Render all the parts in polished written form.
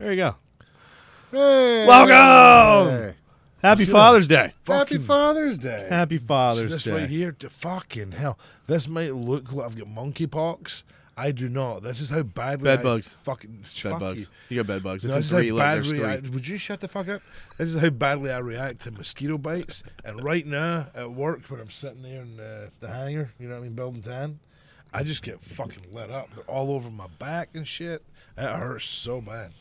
There you go. Hey. Welcome. Hey. Happy Father's Day. Happy Father's Day. Happy Father's this Day. right here, to fucking hell. This might look like I've got monkeypox. I do not. This is how badly Bed bugs. Fucking Bed bugs. You got bed bugs. No, It's this a is 3. how Look, badly there's 3. would you shut the fuck up? This is how badly I react to mosquito bites. And right now at work, when I'm sitting there in the hangar, you know what I mean, building 10, I just get fucking lit up. They're all over my back and shit. It hurts so bad.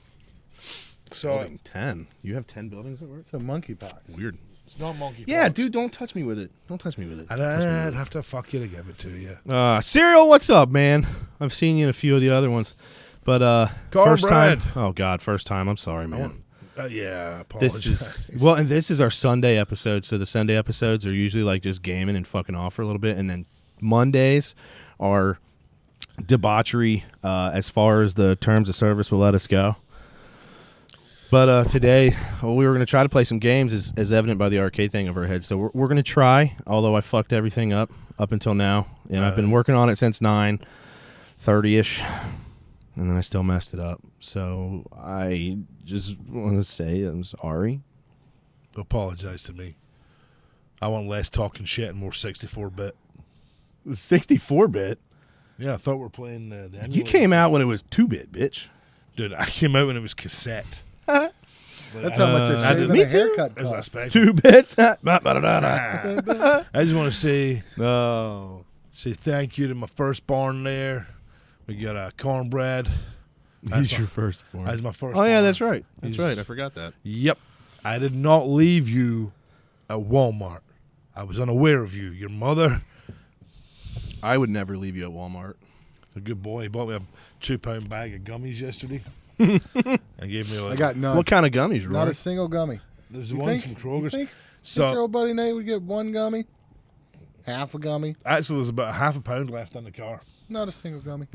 So Building 10. You have 10 buildings at work? It's a monkeypox. Weird. it's not monkeypox. Yeah, dude, don't touch me with it. Don't touch me with it. I'd have to fuck you to give it to you. Serial, what's up, man? I've seen you in a few of the other ones. But first time. Cornbread. Oh, God, first time. I'm sorry, man. Yeah, I apologize. This is and this is our Sunday episode. So the Sunday episodes are usually like just gaming and fucking off for a little bit, and then Mondays are debauchery as far as the terms of service will let us go. But today, we were going to try to play some games, as evident by the arcade thing overhead. So we're going to try, although I fucked everything up until now, and I've been working on it since 9:30ish. And then I still messed it up. So I just want to say I'm sorry. Apologize to me. I want less talking shit and more 64-bit. 64-bit? Yeah, I thought we were playing the You emulator. came out when it was 2-bit, bitch. Dude, I came out when it was cassette. That's how much a I shave did- and me a too. haircut It was costs. that special. 2 bits? I just want to say No. thank you to my firstborn there. We got a cornbread. He's your firstborn. That's my first. Oh, yeah, that's right. That's He's- right. I forgot that. Yep. I did not leave you at Walmart. I was unaware of you. Your mother, I would never leave you at Walmart. a good boy, he bought me a 2-pound bag of gummies yesterday. And gave me like I got none. What kind of gummies, Roy? Not a single gummy. there's You one think- from Kroger's. You think So your old buddy Nate would get one gummy? Half a gummy? actually, there's about half a pound left in the car. Not a single gummy.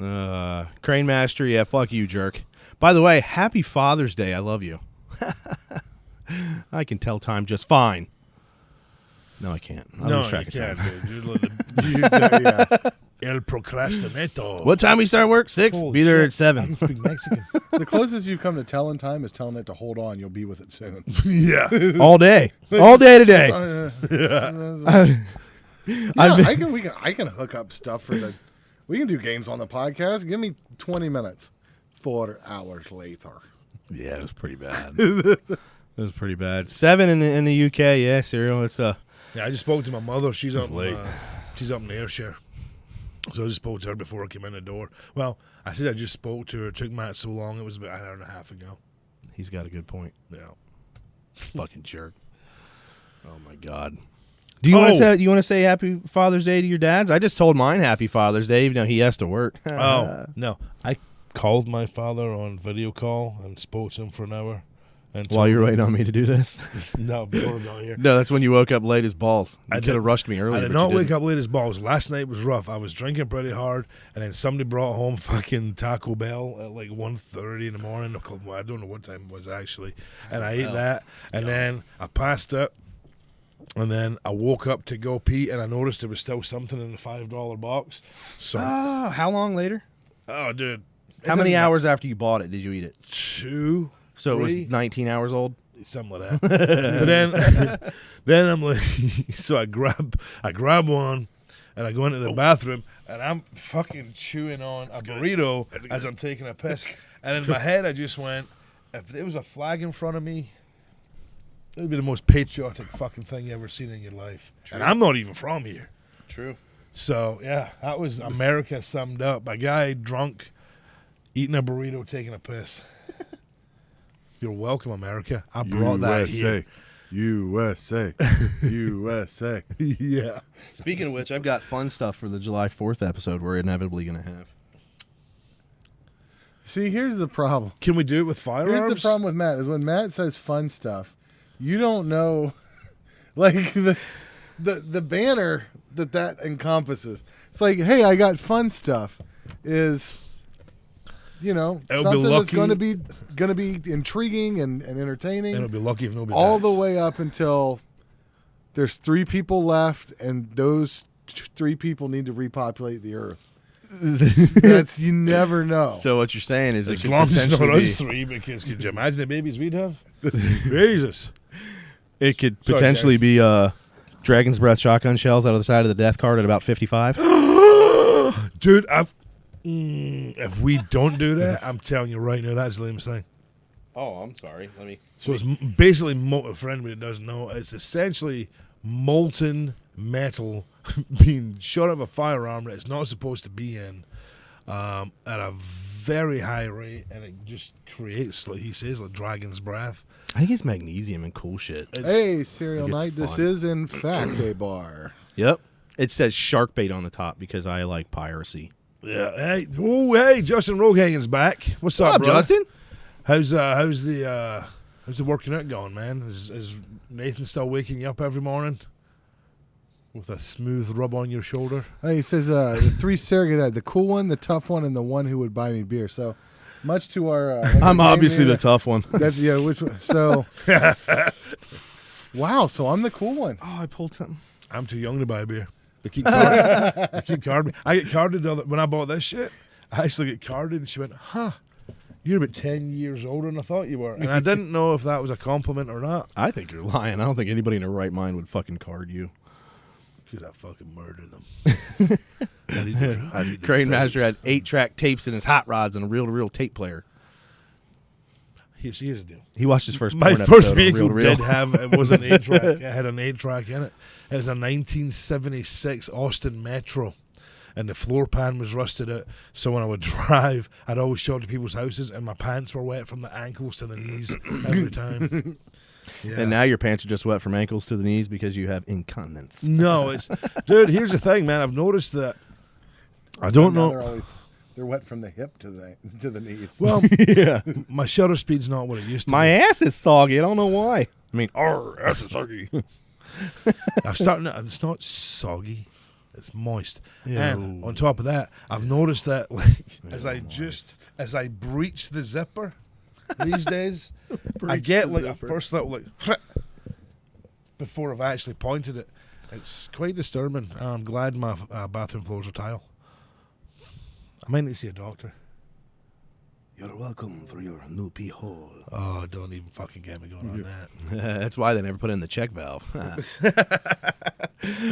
Crane Master, yeah, fuck you, jerk. By the way, happy Father's Day. I love you. I can tell time just fine. No, I can't. I No, lose you track of can't, time. dude. El procrastinator. What time we start work? 6? Holy Be there shit. at 7. I can speak Mexican. The closest you come to telling time is telling it to hold on. You'll be with it soon. Yeah. All day. All day today. I can hook up stuff for the. We can do games on the podcast. Give me 20 minutes. 4 hours later. Yeah, it was pretty bad. It was pretty bad. 7 in the UK. Yeah, Serial. It's Yeah, I just spoke to my mother. She's up late. She's up in the airshare. So I just spoke to her before I came in the door. Well, I said I just spoke to her. It took Matt so long. It was about an hour and a half ago. He's got a good point. Yeah. Fucking jerk. Oh my God. Do you want to say Happy Father's Day to your dads? I just told mine Happy Father's Day, even though he has to work. Oh, no. I called my father on video call and spoke to him for an hour. And While you're waiting on me to do this? No, before I got here. No, that's when you woke up late as balls. You I could have did- rushed me earlier. I did not wake up late as balls. Last night was rough. I was drinking pretty hard, and then somebody brought home fucking Taco Bell at like 1:30 in the morning. I don't know what time it was actually. And I ate that, and then I passed it, and then I woke up to go pee, and I noticed there was still something in the $5 box. So, Oh, how long later? oh, dude. How many hours after you bought it did you eat it? 2, So it was 3, 19 hours old? something like that. But then I'm like, so I grab one, and I go into the bathroom, and I'm fucking chewing on a burrito as I'm taking a piss. And in my head, I just went, if there was a flag in front of me, it would be the most patriotic fucking thing you ever seen in your life. True. And I'm not even from here. True. So, yeah, that was America summed up. A guy drunk, eating a burrito, taking a piss. You're welcome, America. I brought that here. USA. USA. Yeah. Speaking of which, I've got fun stuff for the July 4th episode we're inevitably going to have. See, here's the problem. Can we do it with firearms? Here's the problem with Matt is when Matt says fun stuff, you don't know, like the banner that encompasses. It's like, hey, I got fun stuff. Is It'll be something that's lucky. going to be intriguing and entertaining. And it'll be lucky if nobody all dies. the way up until there's 3 people left, and those 3 people need to repopulate the earth. That's you never know. So what you're saying is, As it could long as it's not potentially us three, because could you imagine the babies we'd have? Jesus. it could Sorry, potentially be Dragon's Breath shotgun shells out of the side of the death card at about 55. Dude, if we don't do that, I'm telling you right now, that's the lamest thing. Oh, I'm sorry. Let me. So it's basically, for anybody that doesn't know, it's essentially molten metal being shot out of a firearm that it's not supposed to be in at a very high rate, and it just creates, like he says, like dragon's breath. I think it's magnesium and cool shit. Hey, Serial It's Night, this fun. is in fact a bar. Yep. It says shark bait on the top because I like piracy. Yeah. Hey, Justin Rogehagen's back. What's up, bro? Justin? How's the working out going, man? Is Nathan still waking you up every morning with a smooth rub on your shoulder? He says the 3 surrogate, the cool one, the tough one, and the one who would buy me beer. So much to our. I'm obviously the tough one. That's which one? So. Wow. So I'm the cool one. Oh, I pulled something. I'm too young to buy beer. They keep carding. I get carded when I bought this shit. I actually get carded, and she went, "Huh, you're about 10 years older than I thought you were." And I didn't know if that was a compliment or not. I think you're lying. I don't think anybody in their right mind would fucking card you. Because I fucking murdered them. Crane Master had 8-track tapes in his hot rods and a reel-to-reel tape player. Here's the deal. He watched his first My porn first episode on vehicle reel-to-reel. did have, it was an 8-track. It had an 8-track in it. It was a 1976 Austin Metro. And the floor pan was rusted out. So when I would drive, I'd always show up to people's houses, and my pants were wet from the ankles to the knees every time. Yeah. And now your pants are just wet from ankles to the knees because you have incontinence. No, dude, here's the thing, man. I've noticed that. I don't know. They're wet from the hip to the knees. Well, Yeah. my shutter speed's not what it used to My be. ass is soggy. I don't know why. I mean, ass is soggy. I'm starting to, it's not soggy. It's moist. Ew. And on top of that, I've noticed that like as I breach the zipper these days, I get like a first little like before I've actually pointed it. It's quite disturbing. I'm glad my bathroom floors are tile. I might need to see a doctor. You're welcome for your new pee hole. Oh, don't even fucking get me going on that. That's why they never put in the check valve.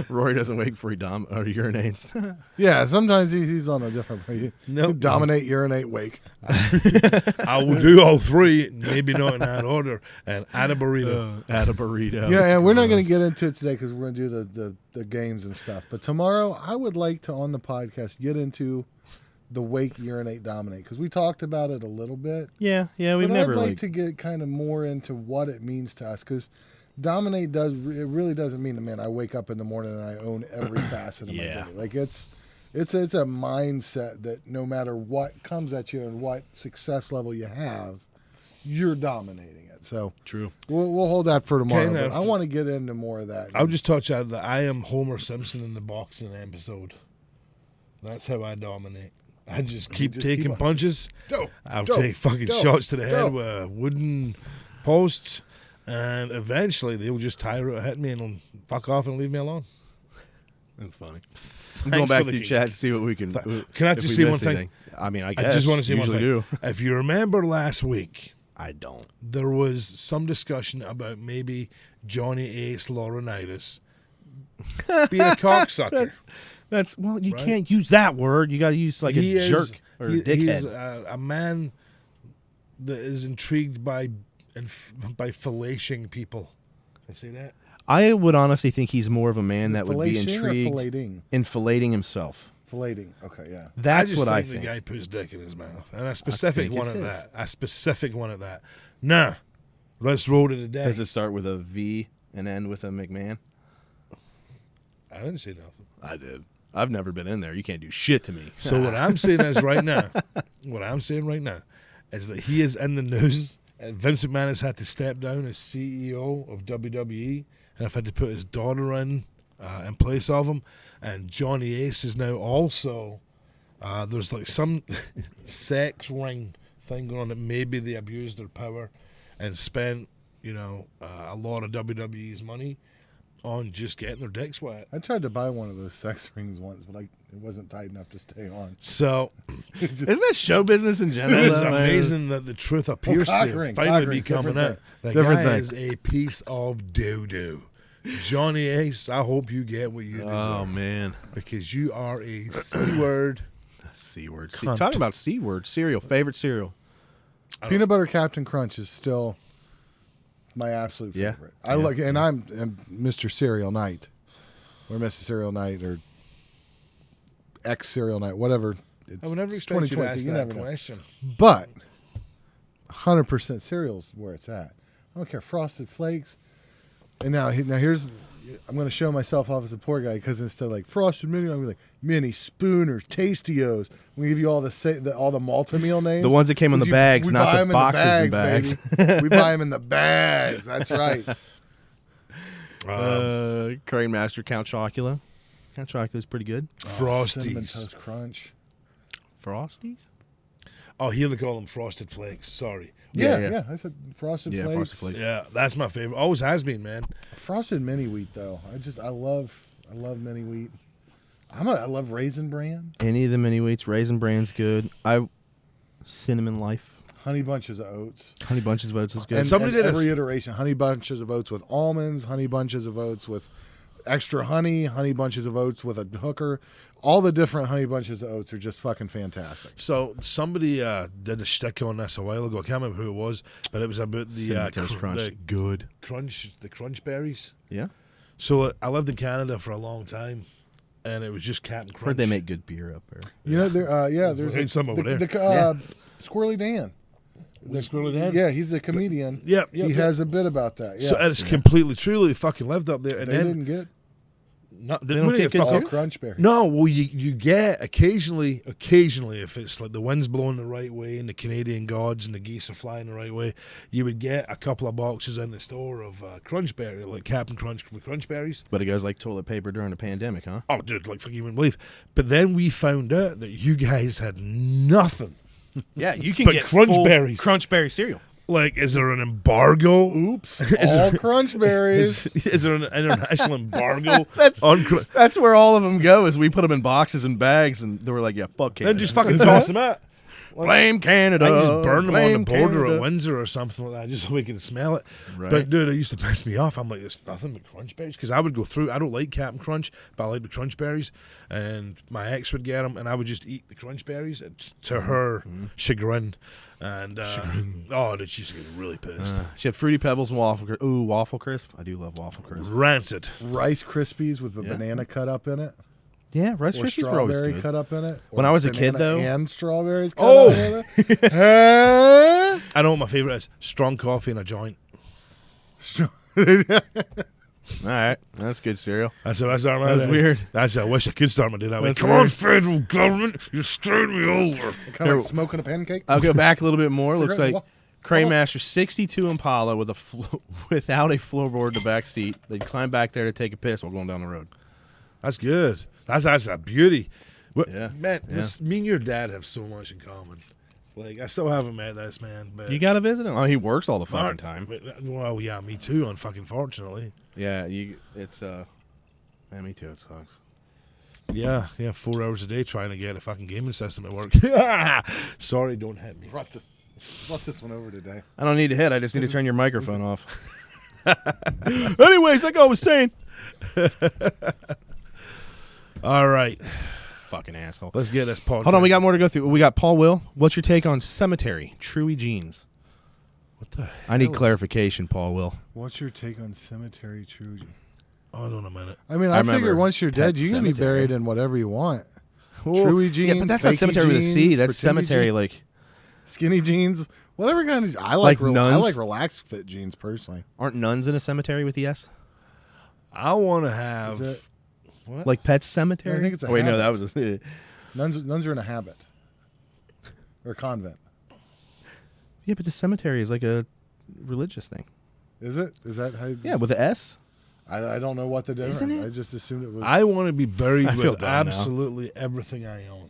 Rory doesn't wake before he urinates. Yeah, sometimes he's on a different. Nope. Dominate, urinate, wake. I will do all three, maybe not in that order, and add a burrito. Add a burrito. Yeah, and we're not going to get into it today because we're going to do the games and stuff. But tomorrow, I would like to, on the podcast, get into the wake, urinate, dominate, because we talked about it a little bit. Yeah, we've But never I'd like to get kind of more into what it means to us, because dominate it really doesn't mean, man, I wake up in the morning and I own every facet of my day. Like it's a mindset that no matter what comes at you and what success level you have, you're dominating it. So True. We'll hold that for tomorrow. Okay, But I want to get into more of that. I'll just touch out that I am Homer Simpson in the boxing episode. That's how I dominate. I just keep taking punches. I'll take fucking shots to the head with wooden posts, and eventually they'll just tire out, hit me, and fuck off and leave me alone. That's funny. I'm going back through chat to see what we can. Can I just see one thing? Anything. I mean, I guess. I just want to see one thing. Do. If you remember last week, I don't. there was some discussion about maybe Johnny Ace Laurinaitis being a cocksucker. That's well, you Right? can't use that word. You got to use like He a is- jerk or a dickhead. He's a man that is intrigued by filleting people. I say that. I would honestly think he's more of a man that would be Fellation or intrigued filleting? in filleting himself. Filleting. Okay, yeah. That's I just what I think think. the guy puts dick in his mouth, and a specific think one it's at his. that. A specific one at that. Nah, let's roll to the day. Does it start with a V and end with a McMahon? I didn't say nothing. I did. I've never been in there. You can't do shit to me. So what I'm saying is right now, is that he is in the news. And Vince McMahon has had to step down as CEO of WWE, and I've had to put his daughter in place of him. And Johnny Ace is now also there's like some sex ring thing going on that maybe they abused their power and spent a lot of WWE's money on just getting their dicks wet. I tried to buy one of those sex rings once, but it wasn't tight enough to stay on. So Isn't that show business in general? it's though? amazing that the truth appears cock to ring, finally cock be ring, coming different out. That Different guy thing. is a piece of doo-doo. Johnny Ace, I hope you get what you deserve. Oh man, Because you are a C-word. C-word. Cunt. Talking about C-word cereal. Favorite cereal. Peanut butter Captain Crunch is still my absolute Yeah. favorite. I like, and I'm Mr. Cereal Knight, or Mrs. Cereal Knight, or X Cereal Knight, whatever. I would never expect you to 2020, ask you that never know. question. But 100% cereal's where it's at. I don't care. Frosted Flakes. And now here's, I'm going to show myself off as a poor guy because instead of like Frosted Mini, I'm going to be like Mini Spooners, Tastios. I'm going to give you all the multi-meal names. The ones that came in the bags, we not buy the 'em in boxes and bags. baby. We buy them in the bags. That's right. Curry Master Count Chocula. Count Chocula's pretty good. Cinnamon Frosties. Toast Crunch. Frosties? Oh, here they call them Frosted Flakes. Sorry. Yeah. I said Frosted Yeah, Flakes. Frosted Flakes. Yeah, that's my favorite. Always has been, man. Frosted Mini Wheat though. I love Mini Wheat. I love Raisin Bran. Any of the mini wheats. Raisin Bran's good. Cinnamon Life. Honey Bunches of Oats. Honey Bunches of Oats is good. And, Somebody and did a every s- iteration. Honey Bunches of Oats with almonds. Honey Bunches of Oats with extra honey. Honey Bunches of Oats with a hooker. All the different Honey Bunches of Oats are just fucking fantastic. So somebody did a shtick on this a while ago. I can't remember who it was, but it was about the Cinnamon Toast Crunch. the good. crunch berries. Yeah. So I lived in Canada for a long time, and it was just Captain Crunch. Heard they make good beer up there. You know, there's There's some over there. Squirrely Dan. Squirrely Dan? Yeah, he's a comedian. Yep, He has a bit about that. Yeah. So it's completely truly fucking lived up there, and they then didn't get they don't get good all cereal? crunch berries. No, well, you get occasionally if it's like the wind's blowing the right way and the Canadian gods and the geese are flying the right way, you would get a couple of boxes in the store of crunch berry, like Captain Crunch with crunch berries. But it goes like toilet paper during the pandemic, huh? Oh, dude, like fucking you wouldn't believe. But then we found out that you guys had nothing. Yeah, you can But get crunch full berries. Crunch berry cereal. Like, is there an embargo? Oops. All crunch berries. Is there an international embargo That's- on crunch? That's where all of them go. Is we put them in boxes and bags, and they were like, "Yeah, fuck Canada." Then just fucking toss them out. blame Canada. I just burn them on the blame border Canada. at Windsor or something like that, just so we can smell it. Right. But dude, it used to piss me off. I'm like, there's nothing but crunch berries, because I would go through. I don't like Captain Crunch, but I like the crunch berries, and my ex would get them, and I would just eat the crunch berries to her chagrin. And oh, dude, she used to get really pissed. She had Fruity Pebbles and Waffle Crisp. Ooh, Waffle Crisp. I do love Waffle Crisp. Rancid. Rice Krispies with a Yeah. banana cut up in it. Yeah, Rice Or Krispies were always strawberry good. cut up in it. When Or I was a kid, banana though- and strawberries cut Oh! up in it. Huh? I know what my favorite is: strong coffee and a joint. All right, that's good cereal. That's how I start my That's day. weird. That's how I wish I could start my day that way. That's Come weird. on, federal government, you screwed me over. Kind of like smoking a pancake. I'll go back a little bit more. Looks Cigarette? like Wha- Craymaster 62 Impala with without a floorboard in the back seat. They'd climb back there to take a piss while going down the road. That's good. That's a beauty. Yeah. Man, Yeah. this, me and your dad have so much in common. Like, I still haven't met this man. But You got to visit him. Oh, he works all the fucking time. Well, yeah, me too, unfortunately. Yeah, it's yeah, me too. It sucks. Yeah, 4 hours a day trying to get a fucking gaming system at work. Sorry, don't hit me. Brought this one over today. I don't need to hit. I just need to turn your microphone off. Anyways, like I was saying. All right, Fucking asshole. let's get this podcast. Hold on, we got more to go through. We got Paul Will. What's your take on Cemetery, Truey Jeans? What the I need hell is- clarification, Paul Will. What's your take on Cemetery True? Hold on a minute. I mean, I I remember figure once you're dead, Pet you can be Cemetery. buried in whatever you want. Well, Truey jeans, Yeah, but that's not fakey Cemetery with a C. jeans, That's pretendy Cemetery jeans. like... Skinny jeans, whatever kind of. I Like like I nuns? like relaxed fit jeans personally. Aren't nuns in a cemetery with the S? I want to have. Is it- What? Like Pet Cemetery? I think it's a Oh, wait, no, habit. that was a... Nuns are in a habit or a convent. Yeah, but the cemetery is like a religious thing. Is it? Is that how? Yeah, with the S? I don't know what the difference. Isn't it? I just assumed it was. I want to be buried I feel with dumb now. absolutely everything I own,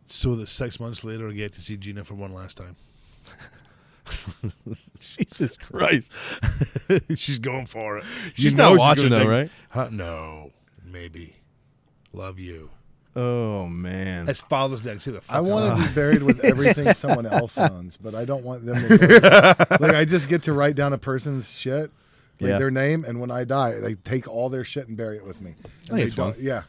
so that 6 months later I get to see Gina for one last time. Jesus Christ. She's going for it. She's You not know watching, gonna though, right? Huh? No, maybe. Love you. Oh, man. That's Father's Day. See the fuck I want off. to be buried with everything someone else owns, but I don't want them to know. Like, I just get to write down a person's shit, like Yeah. their name, and when I die, they take all their shit and bury it with me. And think it's they don't- fun. Yeah.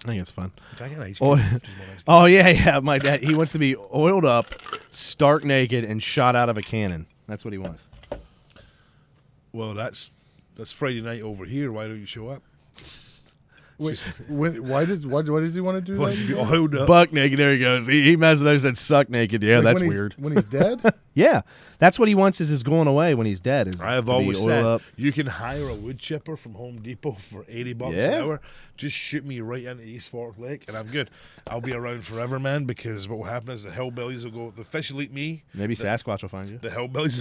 I think it's fun. Can I get an ice Oh, cream? Just one ice cream. oh, yeah. My dad, he wants to be oiled up, stark naked, and shot out of a cannon. That's what he wants. Well, that's Friday night over here. Why don't you show up? Wait, why does he want to do Wants that? to be oiled up. Buck naked. There he goes. He messed it up. He said suck naked. Yeah, Like, that's when he's- weird. When he's dead? Yeah. That's what he wants is his going away when he's dead. Is I have to be always oiled said up. you can hire a wood chipper from Home Depot for $80 an Yeah. hour. Just shoot me right into East Fork Lake, and I'm good. I'll be around forever, man. Because what will happen is the hillbillies will go. The fish will eat me. Maybe Sasquatch will find you. The hillbillies.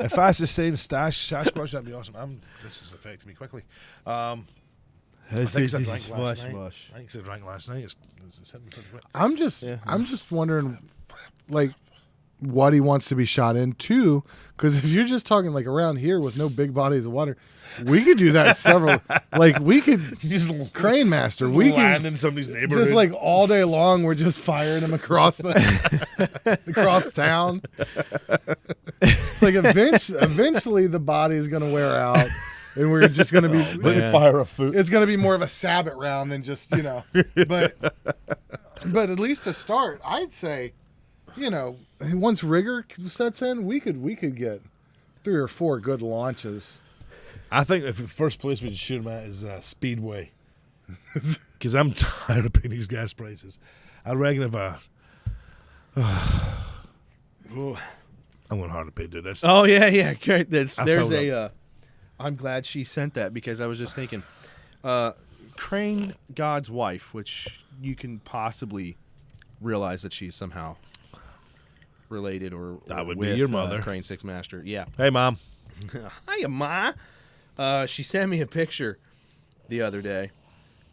If I sustain Sasquatch, that'd be awesome. This is affecting me quickly. I think I drank last night. It's hitting me pretty quick. I'm just Yeah. I'm just wondering, like, what he wants to be shot in too. Because if you're just talking like around here with no big bodies of water, we could do that several. Like we could crane master. We land can in somebody's neighborhood. just like all day long. We're just firing them across across town. It's like eventually the body is going to wear out. And we're just going to be. Let's fire a foot. It's going to be more of a sabbat round than just, but at least to start, I'd say, once rigor sets in, we could get 3 or 4 good launches. I think the first place we should shoot them at is Speedway. Because I'm tired of paying these gas prices. I reckon if I'm going hard to pay, dude. That's Oh yeah. Great. There's filled a. I'm glad she sent that because I was just thinking, Crane God's wife, which you can possibly realize that she's somehow related or That would be with, your mother. Crane Six Master. Yeah. Hey, Mom. Hiya, Ma. She sent me a picture the other day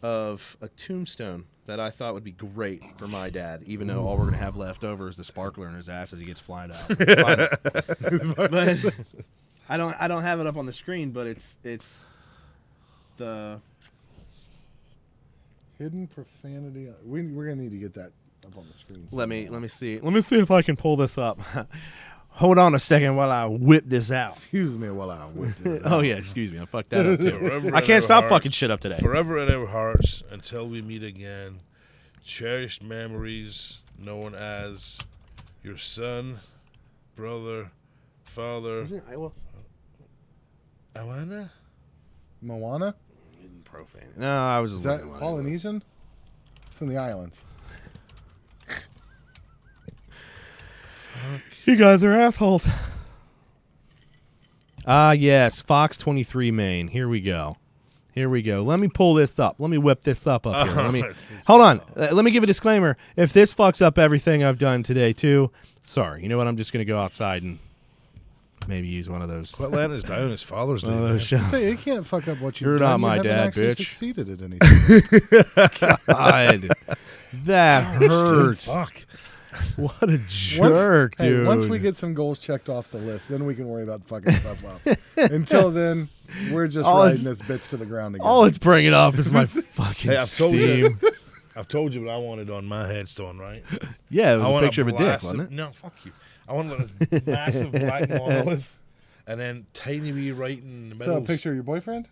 of a tombstone that I thought would be great for my dad, even though all we're going to have left over is the sparkler in his ass as he gets flied out. But I don't have it up on the screen, but it's the Hidden profanity. We're going to need to get that up on the screen. let me see. Let me see if I can pull this up. Hold on a second while I whip this out. Excuse me while I whip this Oh out. yeah, excuse me. I fucked that up too. Forever I in can't our stop heart- fucking shit up today. Forever in our hearts until we meet again. Cherished memories known as your son, brother, father. Isn't Iowa? Awana? Moana? Profane. No, I was just Is that looking at it. Polynesian? It's in the islands. You guys are assholes. Yes, Fox 23 Maine. Here we go. Let me pull this up. Let me whip this up here. Let me hold on. Let me give a disclaimer. If this fucks up everything I've done today too, sorry. You know what? I'm just gonna go outside and maybe use one of those. Quit letting us down. It's Father's Day. One of man. those shows. Say, it can't fuck up what you've You're done. not You my haven't dad, actually bitch. succeeded at anything. God, that hurt. Fuck. What a jerk, dude. Once we get some goals checked off the list, then we can worry about fucking stuff up. Until then, we're just All riding it's- this bitch to the ground again. all it's bringing up is my fucking Hey, I've told steam. you. I've told you what I wanted on my headstone, right? Yeah, it was I a want picture of a dick, massive- wasn't it? No, fuck you. I want this massive black monolith, and then tiny wee writing in the So middle. a picture of your boyfriend?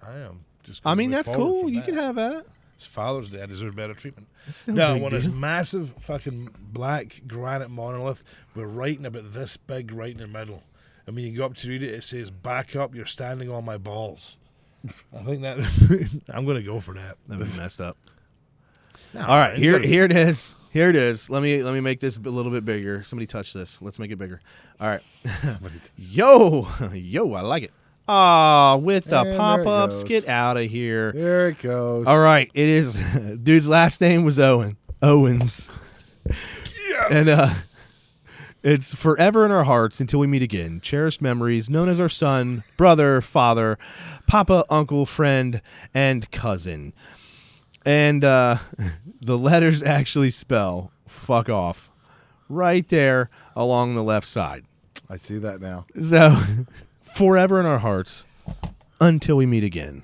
I am just. I mean, gonna move that's forward cool. from You that. can have that. It's Father's Day. I deserve better treatment. It's No, I big want this deal. massive fucking black granite monolith with writing about this big right in the middle. And when you go up to read it, it says, "Back up, you're standing on my balls." I think that I'm going to go for that. That was messed up. No, All right, man, you here it is. Here it is. Let me make this a little bit bigger. Somebody touch this. Let's make it bigger. All right. Yo, I like it. Ah, with the And there it pop-ups. goes. Get out of here. There it goes. All right, it is. Dude's last name was Owens. And it's forever in our hearts until we meet again. Cherished memories, known as our son, brother, father, papa, uncle, friend, and cousin. And the letters actually spell fuck off right there along the left side. I see that now. So, forever in our hearts until we meet again.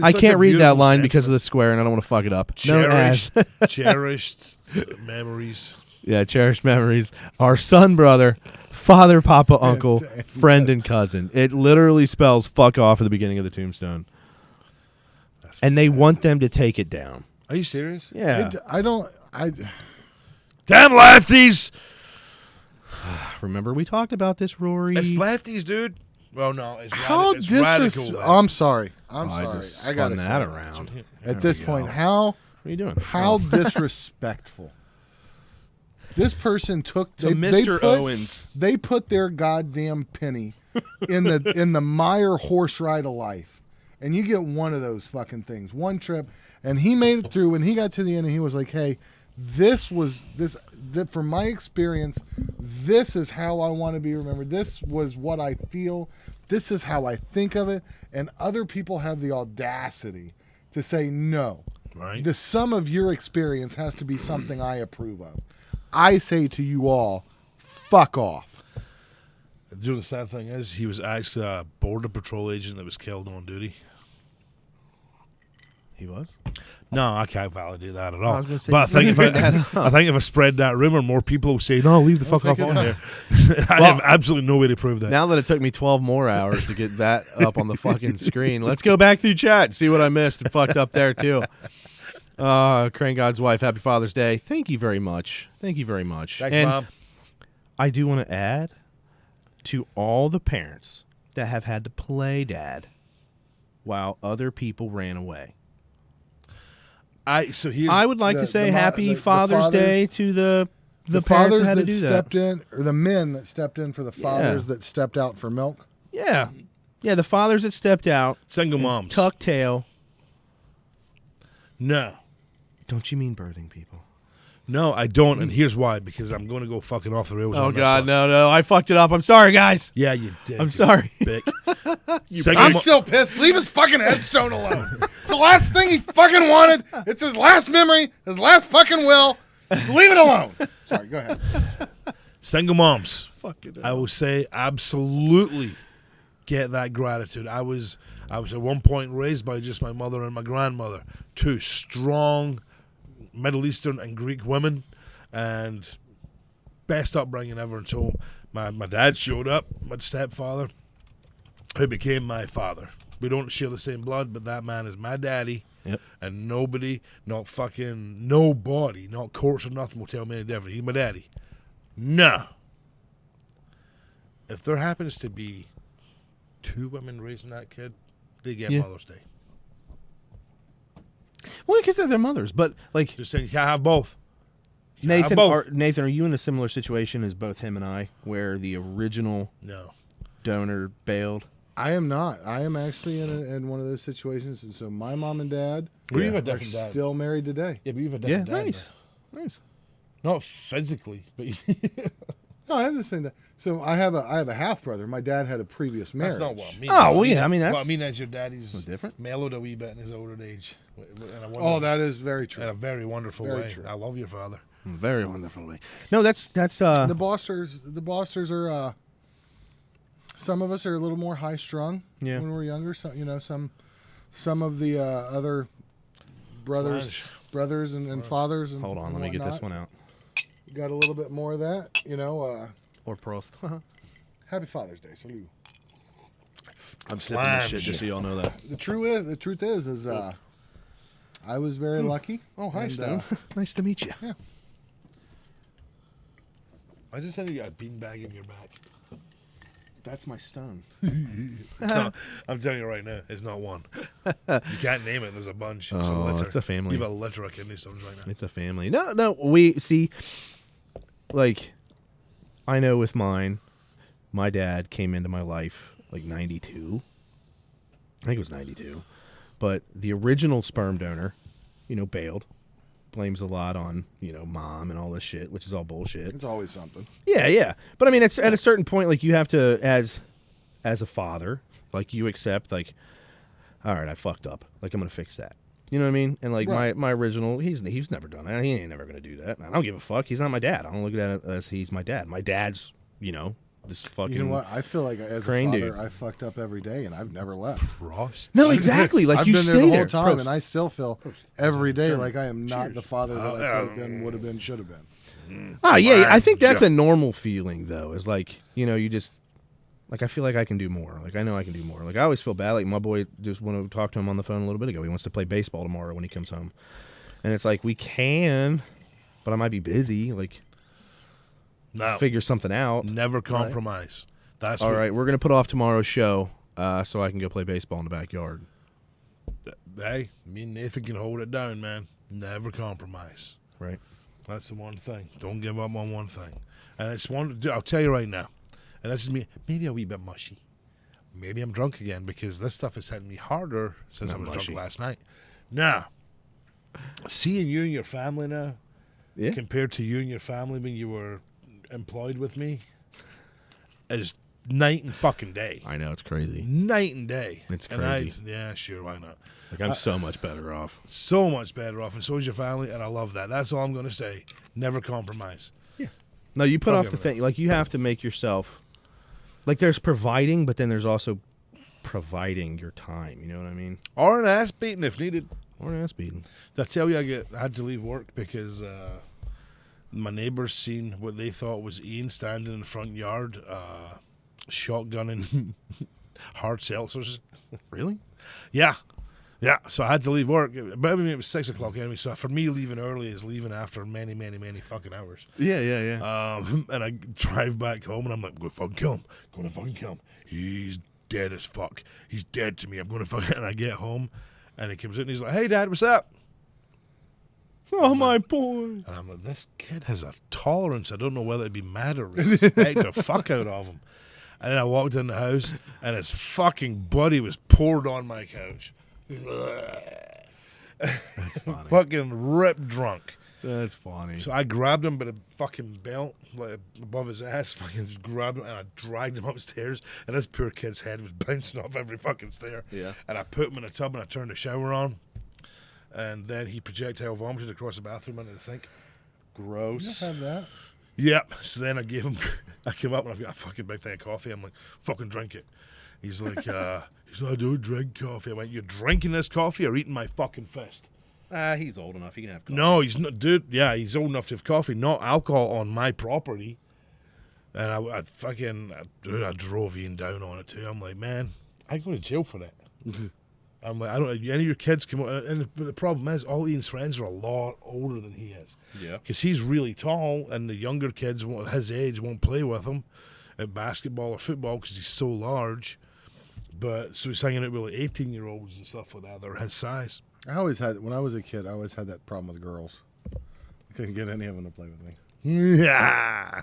I can't read that line because of the square, and I don't want to fuck it up. Cherished memories. Yeah, cherished memories. Our son, brother, father, papa, uncle, friend, and cousin. It literally spells fuck off at the beginning of the tombstone. And they want them to take it down. Are you serious? Yeah. Damn lefties! Remember, we talked about this, Rory. It's lefties, dude. Well, no, it's How it's radical. I'm sorry. I'm I sorry. just I got spun that around. At this point, how What are you doing? how disrespectful. This person took To Mr. Owens. They put their goddamn penny in the Meyer horse ride of life, and you get one of those fucking things, one trip, and he made it through. When he got to the end, and he was like, "Hey, from my experience, this is how I want to be remembered. This was what I feel. This is how I think of it." And other people have the audacity to say, "No, Right. the sum of your experience has to be something I approve of." I say to you all, fuck off. The sad thing is, he was actually a border patrol agent that was killed on duty. He was? No, I can't validate that at all. I was gonna say, But I think if I spread that rumor, more people will say, "No, leave the fuck off on there." I have absolutely no way to prove that. Now that it took me 12 more hours to get that up on the fucking screen, let's go back through chat, see what I missed and fucked up there, too. Crane God's wife, happy Father's Day. Thank you very much. Thank you very much. Thanks, and Mom. I do want to add to all the parents that have had to play dad while other people ran away. I would like to say the happy fathers- Father's Day to the parents fathers that had to that do stepped in, or the men that stepped in for the fathers that stepped out for milk. that. Yeah, the fathers that stepped out, single moms. tuck tail. No. Don't you mean birthing people? No, I don't, and here's why. Because I'm going to go fucking off the rails. Oh, on this God, one. no, I fucked it up. I'm sorry, guys. Yeah, you did. I'm sorry. Bick. I'm still pissed. Leave his fucking headstone alone. It's the last thing he fucking wanted. It's his last memory, his last fucking will. Leave it alone. Sorry, go ahead. Single moms. Fuck it. I will say absolutely get that gratitude. I was at one point raised by just my mother and my grandmother, two strong Middle Eastern and Greek women, and best upbringing ever. And so my dad showed up, my stepfather, who became my father. We don't share the same blood, but that man is my daddy. Yep. And nobody, not courts or nothing will tell me any different. He's my daddy. No. If there happens to be two women raising that kid, they get Mother's Day. Well, because they're their mothers, but like Just saying, you can't have both. You can't have both. Nathan, are you in a similar situation as both him and I, where the original No. donor bailed? I am not. I am actually in one of those situations. And so my mom and dad We have a are different dad. still married today. Yeah, but you have a Yeah, different dad. nice. Not physically, but No, I have the same dad. So I have a half brother. My dad had a previous marriage. that's not what I mean. Oh, well, yeah, I mean, What that's- I mean is your daddy's different. mellowed a wee bit in his older age. In a Oh, wonderful- that is very in true. a very wonderful Very way. true. I love your father. Very wonderfully. No, that's The Bosters are. Some of us are a little more high strung Yeah. when we're younger. So, some of the other brothers and fathers. And hold on, let me get this one out. Got a little bit more of that. Or Prost. Happy Father's Day. Salute. I'm sipping this shit just so y'all know that. The truth is I was very lucky. Oh, hi, and, Stone. Nice to meet you. Yeah. I just said you got a beanbag in your back. That's my Stone. No, I'm telling you right now, it's not one. You can't name it. There's a bunch. It's a Oh, litter. it's a family. You have a litter of kidney stones right now. It's a family. No, we see, like, I know with mine, my dad came into my life like 92. I think it was 92. But the original sperm donor, bailed. Blames a lot on, mom and all this shit, which is all bullshit. It's always something. Yeah. But I mean, it's at a certain point, like, you have to, as a father, like, you accept, like, all right, I fucked up. Like, I'm going to fix that. You know what I mean? And like Right. my original, he's never done that. He ain't never gonna do that. I don't give a fuck. He's not my dad. I don't look at it as he's my dad. My dad's, this fucking. You know what? I feel like as a crane father, dude. I fucked up every day, and I've never left. Ross. No, exactly. Like I've you been stay there the there whole time, Prost. and I still feel every day Cheers. like I am not Cheers. the father that I could have been, would have been, should have been. Oh yeah, I think that's Yeah. a normal feeling though. Is like you just like I feel like I can do more. Like I know I can do more. Like I always feel bad. Like my boy just want to talk to him on the phone a little bit ago. He wants to play baseball tomorrow when he comes home, and it's like we can, but I might be busy. Like No, figure something out. never compromise. That's All what- right, we're gonna put off tomorrow's show so I can go play baseball in the backyard. Hey, me and Nathan can hold it down, man. Never compromise. Right. That's the one thing. Don't give up on one thing. And it's one. I'll tell you right now. And that's just me. Maybe a wee bit mushy. Maybe I'm drunk again because this stuff is hitting me harder since I Not was mushy. drunk last night. Now, seeing you and your family now Yeah. compared to you and your family when you were employed with me is night and fucking day. I know it's crazy. Night and day. It's And crazy. yeah, sure, why not? Like I'm so much better off. So much better off, and so is your family, and I love that. That's all I'm going to say. Never compromise. No, you put Fuck off the everything. thing. Like you have to make yourself. Like there's providing, but then there's also providing your time. You know what I mean? Or an ass beating if needed. Or an ass beating. Did I tell you I had to leave work because my neighbors seen what they thought was Ian standing in the front yard shotgunning hard seltzers. Really? Yeah. Yeah, so I had to leave work. But I mean, it was 6 o'clock anyway, so for me, leaving early is leaving after many, many, many fucking hours. Yeah. And I drive back home, and I'm like, I'm going to fucking kill him. Going to fucking kill him. He's dead as fuck. He's dead to me. I'm going to fucking... And I get home, and he comes in, and he's like, hey, Dad, what's up? Oh my boy. And I'm like, this kid has a tolerance. I don't know whether it'd be mad or respect the fuck out of him. And then I walked in the house, and his fucking buddy was poured on my couch. That's funny. Fucking ripped drunk. That's funny. So I grabbed him by the fucking belt, like above his ass, fucking just grabbed him, and I dragged him upstairs, and this poor kid's head was bouncing off every fucking stair. Yeah. And I put him in a tub, and I turned the shower on, and then he projectile vomited across the bathroom into the sink. Gross. You have that. Yep. So then I gave him, I came up and I've got a fucking big thing of coffee. I'm like, fucking drink it. He's like, he's like, I don't drink coffee. I went, you're drinking this coffee or eating my fucking fist? He's old enough. He can have coffee. No, he's not, dude. Yeah, he's old enough to have coffee, not alcohol on my property. And I drove Ian down on it too. I'm like, man, I go to jail for that. I'm like, I don't. Any of your kids come, and the problem is, all Ian's friends are a lot older than he is. Yeah. Because he's really tall, and the younger kids, his age, won't play with him at basketball or football because he's so large. But so he's hanging out with like 18-year-olds and stuff like that. They're his size. I always had, when I was a kid, I always had that problem with girls. I couldn't get any of them to play with me. Yeah.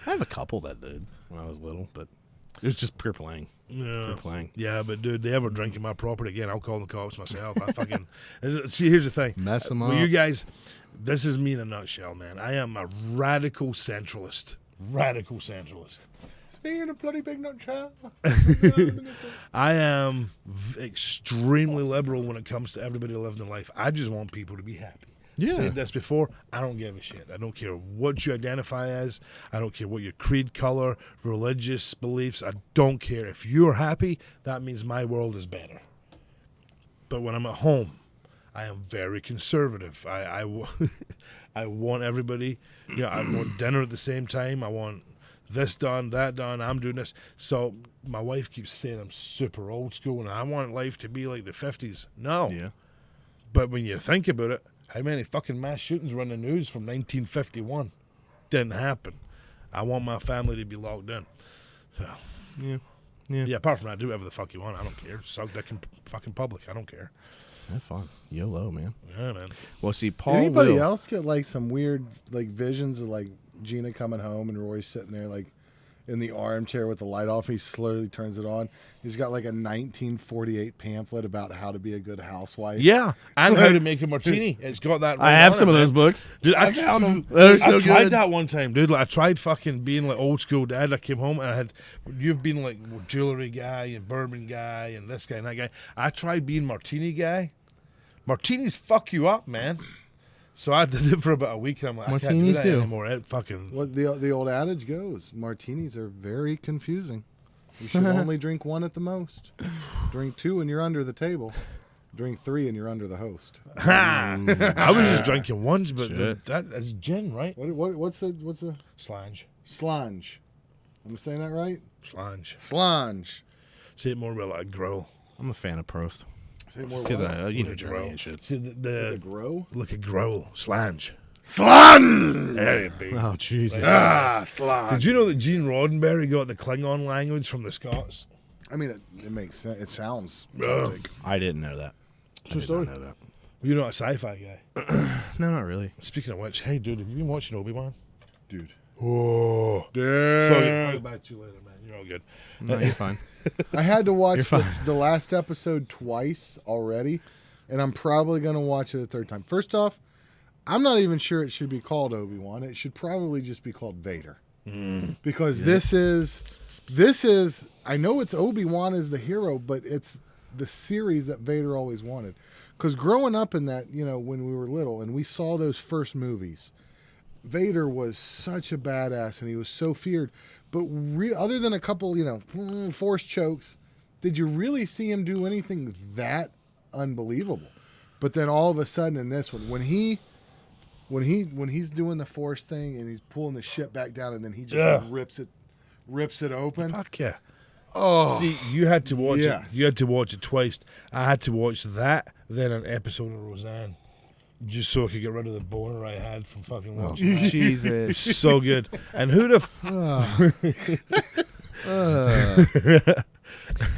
I have a couple that did when I was little, but it was just pure playing. Yeah. Pure playing. Yeah, but dude, they ever drink in my property again, I'll call the cops myself. I fucking see. Here's the thing, Mess 'em Well, up. you guys, this is me in a nutshell, man. I am a radical centralist. Radical centralist. Being a bloody big nut child. I am extremely liberal when it comes to everybody living their life. I just want people to be happy. Yeah. Said this before. I don't give a shit. I don't care what you identify as. I don't care what your creed, color, religious beliefs. I don't care. If you're happy, that means my world is better. But when I'm at home, I am very conservative. I want everybody. I want dinner at the same time. I want this done, that done. I'm doing this. So my wife keeps saying I'm super old school and I want life to be like the 50s. No. Yeah. But when you think about it, how many fucking mass shootings were in the news from 1951? Didn't happen. I want my family to be locked in. So, Yeah. yeah, apart from that, do whatever the fuck you want. I don't care. Suck dick in fucking public. I don't care. Have fun. YOLO, man. Yeah, man. Well, see, Paul Anybody will. else get like some weird like visions of like Gina coming home and Roy sitting there like in the armchair with the light off. He slowly turns it on. He's got like a 1948 pamphlet about how to be a good housewife. Yeah, and how to make a martini. It's got that. I have some of those books. Dude, I found them. They're so I tried good. that one time, dude. Like, I tried fucking being like old school dad. I came home and you've been like jewelry guy and bourbon guy and this guy and that guy. I tried being martini guy. Martinis fuck you up, man. So I did it for about a week, and I'm like, Martinis I can't do that do. anymore. It fucking. What the old adage goes, martinis are very confusing. You should only drink one at the most. Drink two and you're under the table. Drink three and you're under the host. I was just drinking ones, but that's gin, right? What's the Slange. slange? Am I saying that right? Slange. Slange. Say it more like grill. I'm a fan of Prost. Say more. Because What? you know Like a Germany grill. and shit. See The grow. like a growl. Slange. Slange. There you be. Oh, Jesus. Slange. Did you know that Gene Roddenberry got the Klingon language from the Scots? I mean, it makes sense. It sounds. Yeah. basic. I didn't know that. True I did story. not know that. You're not a sci-fi guy. No, not really. Speaking of which, hey, dude, have you been watching Obi-Wan? Dude. Oh. Damn. So, I'll back to you later, man. You're all good. No, you're fine. I had to watch You're the last episode twice already, and I'm probably going to watch it a third time. First off, I'm not even sure it should be called Obi-Wan. It should probably just be called Vader. Because this is, I know it's Obi-Wan as the hero, but it's the series that Vader always wanted. Because growing up in that, when we were little and we saw those first movies, Vader was such a badass and he was so feared. But other than a couple, force chokes, did you really see him do anything that unbelievable? But then all of a sudden in this one, when he's doing the force thing and he's pulling the ship back down and then he just rips it open. Fuck yeah. Oh, See, you had to watch yes. it. You had to watch it twice. I had to watch that, then an episode of Roseanne, just so I could get rid of the boner I had from fucking watching. that. Jesus. So good. And who the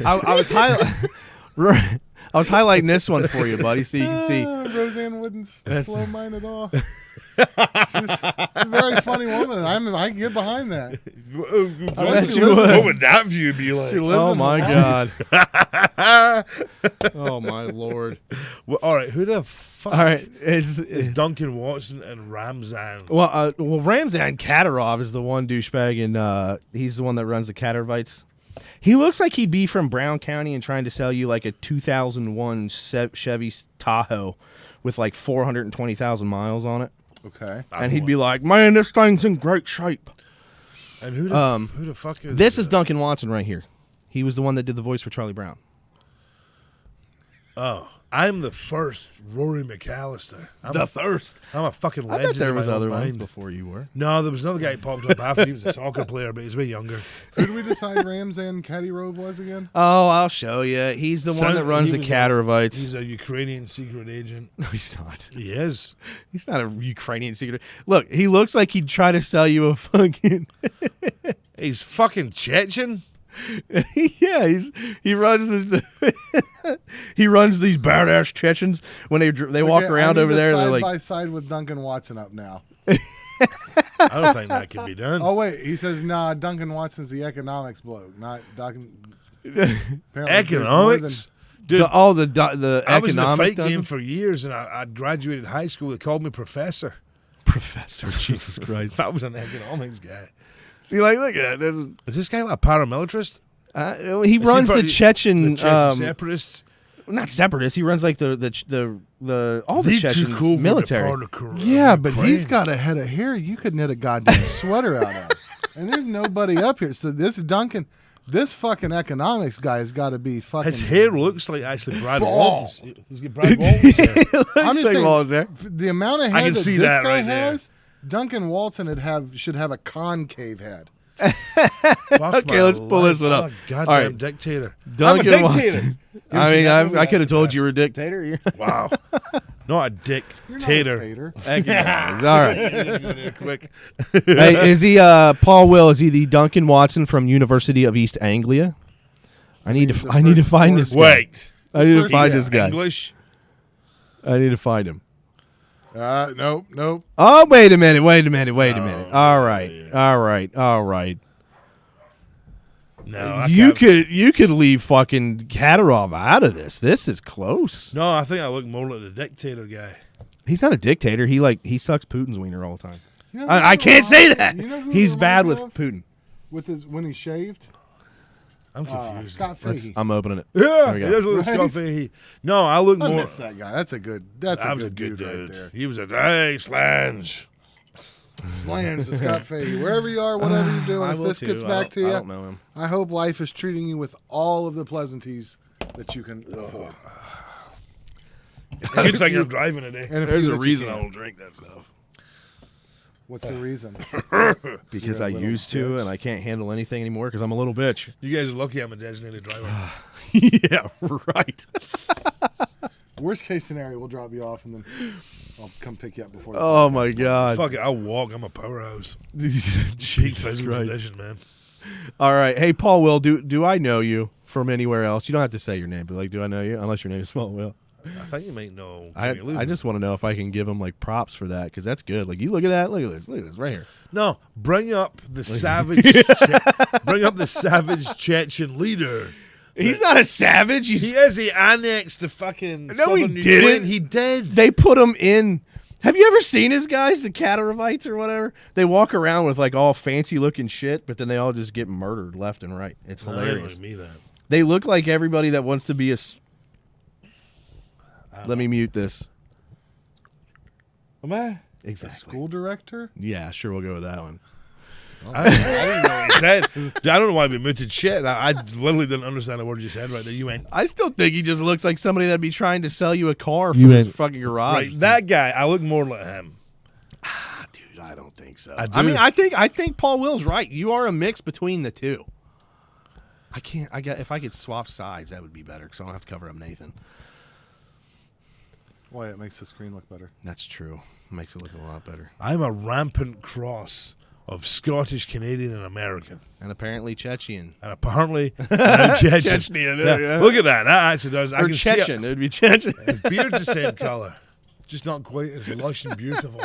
I was I was highlighting this one for you, buddy, so you can see. Roseanne wouldn't slow mine at all. She's a very funny woman. I can get behind that. bet She you lives- would. What would that view be like? She lives Oh in my Hawaii. God. Oh my Lord. Well, all right, who the fuck All right, is Duncan Watson and Ramzan? well, Ramzan Kadyrov is the one douchebag, and he's the one that runs the Kadyrovites. He looks like he'd be from Brown County and trying to sell you like a 2001 Chevy Tahoe with like 420,000 miles on it. Okay. And he'd be like, "Man, this thing's in great shape." And who the fuck is This is Duncan Watson right here. He was the one that did the voice for Charlie Brown. Oh, I'm the first Rory McAllister. I'm a fucking I legend. bet there in was my own other ones mind. before you were. No, there was another guy who popped up after. He was a soccer player, but he's way younger. Who did we decide Ramzan Kadyrov was again? Oh, I'll show you. He's the one that runs the Kadyrovites. He's a Ukrainian secret agent. No, he's not. He is. He's not a Ukrainian secret. Look, he looks like he'd try to sell you a fucking. He's fucking Chechen. Yeah, he runs he runs these badass Chechens when they walk Okay, around I need over to there. They're side like, by side with Duncan Watson up now. I don't think that can be done. Oh wait, he says nah. Duncan Watson's the economics bloke, not Duncan. Apparently there's more than- Economics. Dude, the I was in a economic fight doesn't- game for years, and I graduated high school. They called me professor. Professor. Jesus Christ. That was an economics guy. See, like, look at that. Is this guy like a paramilitarist? He runs the The Chechen. Chechen separatists. Not separatists. He runs like all the These Chechens too cool for the military. part of Korea. Yeah, but he's got a head of hair you could knit a goddamn sweater out of. And there's nobody up here. So this Duncan, this fucking economics guy has got to be fucking. His hair looks like actually Brad Ball. Walton's. He's got Brad Walton's hair. I'm just like saying, Walton's hair. the amount of hair I can that see this that guy right there. has, Duncan Watson should have a concave head. Fuck Okay, my let's pull life. this one up. Oh, goddamn All right. dictator. Duncan I'm a Watson. dictator. I mean, I could have told That's you were a dictator. Wow. Not a You're not a dictator. tater. Economics. All right. Go there quick. Hey, is he Paul Will? Is he the Duncan Watson from University of East Anglia? I need to find this guy. Wait. I need to First find he's this guy. English? I need to find him. Nope. Oh, wait a minute. All right. yeah. All right. No, I You can't. could leave fucking Kadyrov out of this. This is close. No, I think I look more like the dictator guy. He's not a dictator. He sucks Putin's wiener all the time. You know I who can't say that. you know who He's it bad with reminds me Putin. of? With his when he shaved. I'm confused. Scott Fahey. I'm opening it. Yeah, There we he go. does look like Right? Scott Fahey. No, I look I more. miss that guy. That's a good dude right there. He was a nice Lange. Slams to Scott Fahey. Wherever you are, whatever you're doing, I if will this too. gets I back to don't- I you, don't know him. I hope life is treating you with all of the pleasantries that you can afford. Good thing I'm driving today. And if There's you a that you reason can. I don't drink that stuff. What's the reason? Because You're a I little used to, bitch. and I can't handle anything anymore because I'm a little bitch. You guys are lucky I'm a designated driver. Yeah, right. Worst case scenario, we'll drop you off and then I'll come pick you up before. Oh my god. Fuck it, I'll walk. I'm a powerhouse. Peak Jesus physical Christ. condition, man. All right, hey Paul Will, do I know you from anywhere else? You don't have to say your name, but like, do I know you? Unless your name is Paul Will. I think you might know. I just want to know if I can give him like props for that because that's good. Like, you look at that, look at this right here. No, bring up the savage. Bring up the savage Chechen leader. He's not a savage. He is. He annexed the fucking. No, he southern didn't. Ukraine. He did. They put him in. Have you ever seen his guys, the Kadyrovites or whatever? They walk around with like all fancy looking shit, but then they all just get murdered left and right. It's hilarious. Me that. They look like everybody that wants to be a. Let me mute this. Am I? Exactly. School director? Yeah, sure, we'll go with that one. I didn't know what he said. Dude, I don't know why we muted shit. I literally didn't understand a word you said right there. You went. I still think he just looks like somebody that'd be trying to sell you a car from his fucking garage. Right, that guy. I look more like him. Dude, I don't think so. I I do. mean, I think Paul Will's right. You are a mix between the two. If I could swap sides, that would be better because I don't have to cover up Nathan. Why, it makes the screen look better. That's true. Makes it look a lot better. I'm a rampant cross of Scottish, Canadian, and American. And apparently Chechen. And apparently, I'm Chechen. Chechnya, Yeah. Look at that. That actually does. I Or can Chechen. see It would be Chechen. his beard's the same color, just not quite as lush and beautiful.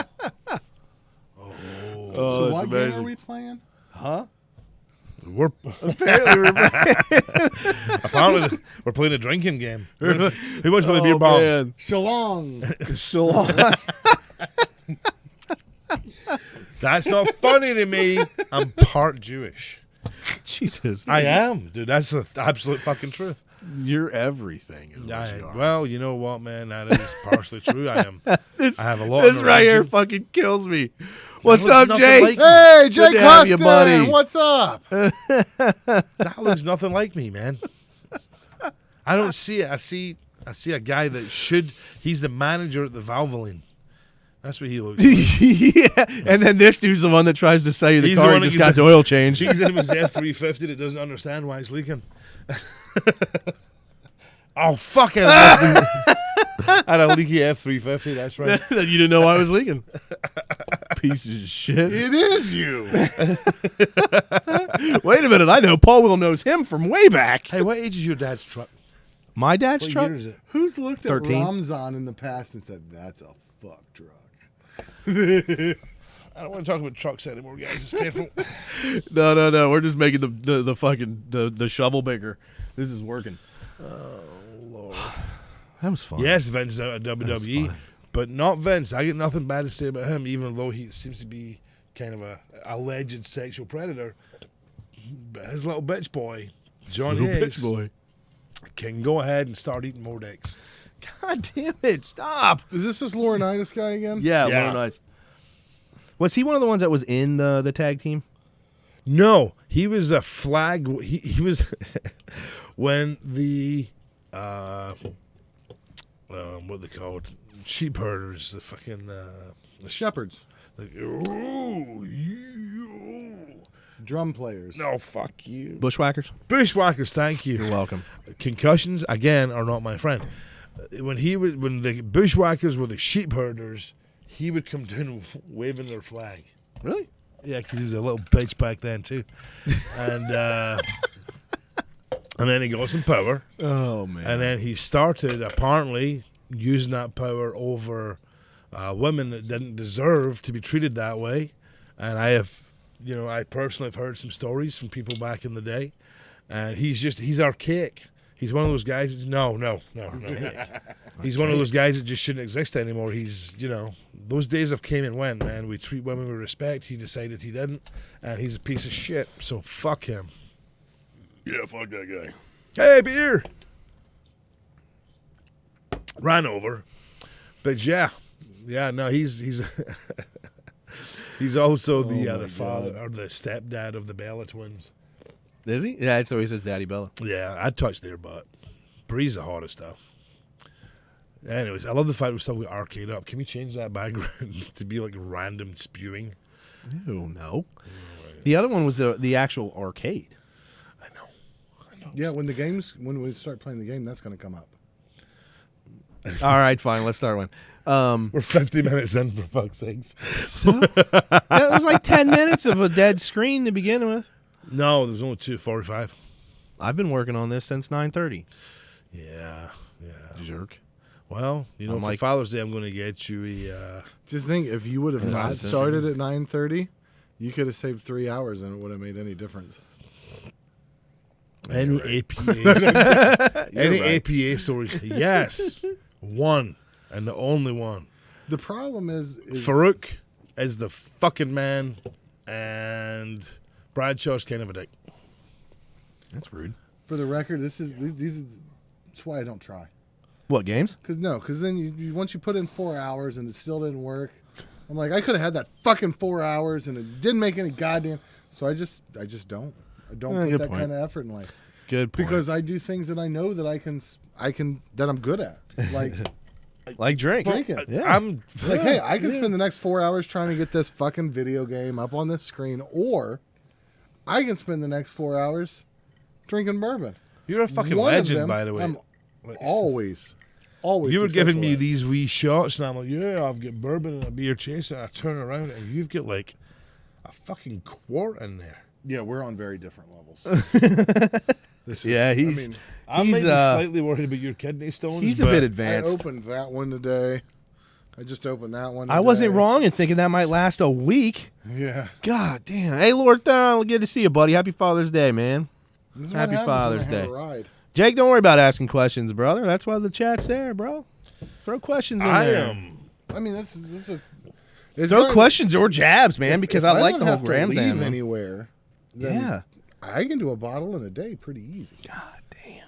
Oh, So what game are we playing? Huh? We're Apparently apparently we're playing a drinking game. Who wants to play beer bong? Man. Shalong. Shalom. That's not funny to me. I'm part Jewish. Jesus. I am, dude. That's the absolute fucking truth. You're everything. Is what you are. Well, you know what, man? That is partially true. I am. This, I have a lot. this of right here religion. fucking kills me. What's looks up, nothing Jake? like- Hey, Jake to have you, Huston. buddy. What's up? That looks nothing like me, man. I don't see it. I see a guy that should. He's the manager at the Valvoline. That's what he looks like. Yeah, and then this dude's the one that tries to sell you the He's the car. one He that just gives got the oil change. He's in his F-350 that doesn't understand why it's leaking. Oh, fuck it. I had a leaky F-350, that's right. You didn't know why I was leaking. Piece of shit. It is you. Wait a minute. I know Paul Will knows him from way back. Hey, what age is your dad's truck? My dad's What truck? year is it? Who's looked at 13? Ramzan in the past and said, that's a fuck truck? I don't want to talk about trucks anymore, guys. It's painful. No. We're just making the fucking the shovel bigger. This is working. Oh, Lord. That was fun. Yes, Vince is out at WWE, fun. but not Vince. I get nothing bad to say about him, even though he seems to be kind of a alleged sexual predator. But his little bitch boy, Johnny Little Ace, bitch boy. can go ahead and start eating more dicks. God damn it! Stop. Is this Laurinaitis guy again? Yeah, Yeah. Lauren Nice. Was he one of the ones that was in the tag team? No, he was a flag. He was when the what they called sheep herders, the fucking the Shepherds. like, ooh, you. Drum players. No, fuck you. Bushwhackers. Bushwhackers, thank you. You're welcome. Concussions again are not my friend. When the bushwhackers were the sheep herders, he would come down waving their flag. Really? Yeah, because he was a little bitch back then too, and then he got some power, Oh man. and then he started apparently using that power over women that didn't deserve to be treated that way. And I personally have heard some stories from people back in the day. And he's archaic. He's one of those guys. No. He's one of those guys that just shouldn't exist anymore. He's, those days have came and went, man. We treat women with respect. He decided he didn't, and he's a piece of shit. So fuck him. Yeah, fuck that guy. Hey, beer. Ran over, but yeah, no, he's he's also the father or the stepdad of the Bella twins. Is he? Yeah, so he says Daddy Bella. Yeah, I'd touch their butt. Bree's the hottest stuff. Anyways, I love the fact we still got arcade up. Can we change that background to be like random spewing? Ew, no. The other one was the actual arcade. I know. Yeah, when we start playing the game, that's going to come up. All right, fine. Let's start one. We're 50 minutes in, for fuck's sakes. That was like 10 minutes of a dead screen to begin with. No, there was only 2:45. I've been working on this since 9:30. Yeah. Jerk. Well, for Father's Day, I'm going to get you a... Just think, if you would have An not assistant. started at 9:30, you could have saved 3 hours and it would have made any difference. Any APA any right. APA stories? Yes. One. And the only one. The problem is Farouk is the fucking man, and Bradshaw's kind of a dick. That's rude. for the record, these that's why I don't try. What, games? Because then you once you put in 4 hours and it still didn't work, I'm like, I could have had that fucking 4 hours and it didn't make any goddamn. So I just don't. I don't put good that point. kind of effort in life. Good point. Because I do things that I know that I can that I'm good at, like like drinking. Yeah. I'm like, hey, I can spend the next 4 hours trying to get this fucking video game up on this screen, or I can spend the next 4 hours drinking bourbon. You're a fucking One of legend, them, by the way. I'm always. You were giving me successful these wee shots, and I'm like, yeah, I've got bourbon and a beer chaser. And I turn around, and you've got like a fucking quart in there. at. Yeah, we're on very different levels. Yeah, he's I might be slightly worried about your kidney stones. he's a but bit I advanced. opened that one today. I just opened that one. I wasn't today. wrong in thinking that might last a week. Yeah. God damn. Hey, Lord Don, good to see you, buddy. Happy Father's Day, man. This is what Happy happens Father's when I have Day. a ride. Jake, don't worry about asking questions, brother. That's why the chat's there, bro. Throw questions in I there. am. I mean, that's a. It's Throw not- questions or jabs, man, if- because if I like don't the whole have to leave Ramzan one. anywhere. Then Yeah. I can do a bottle in a day pretty easy. God damn.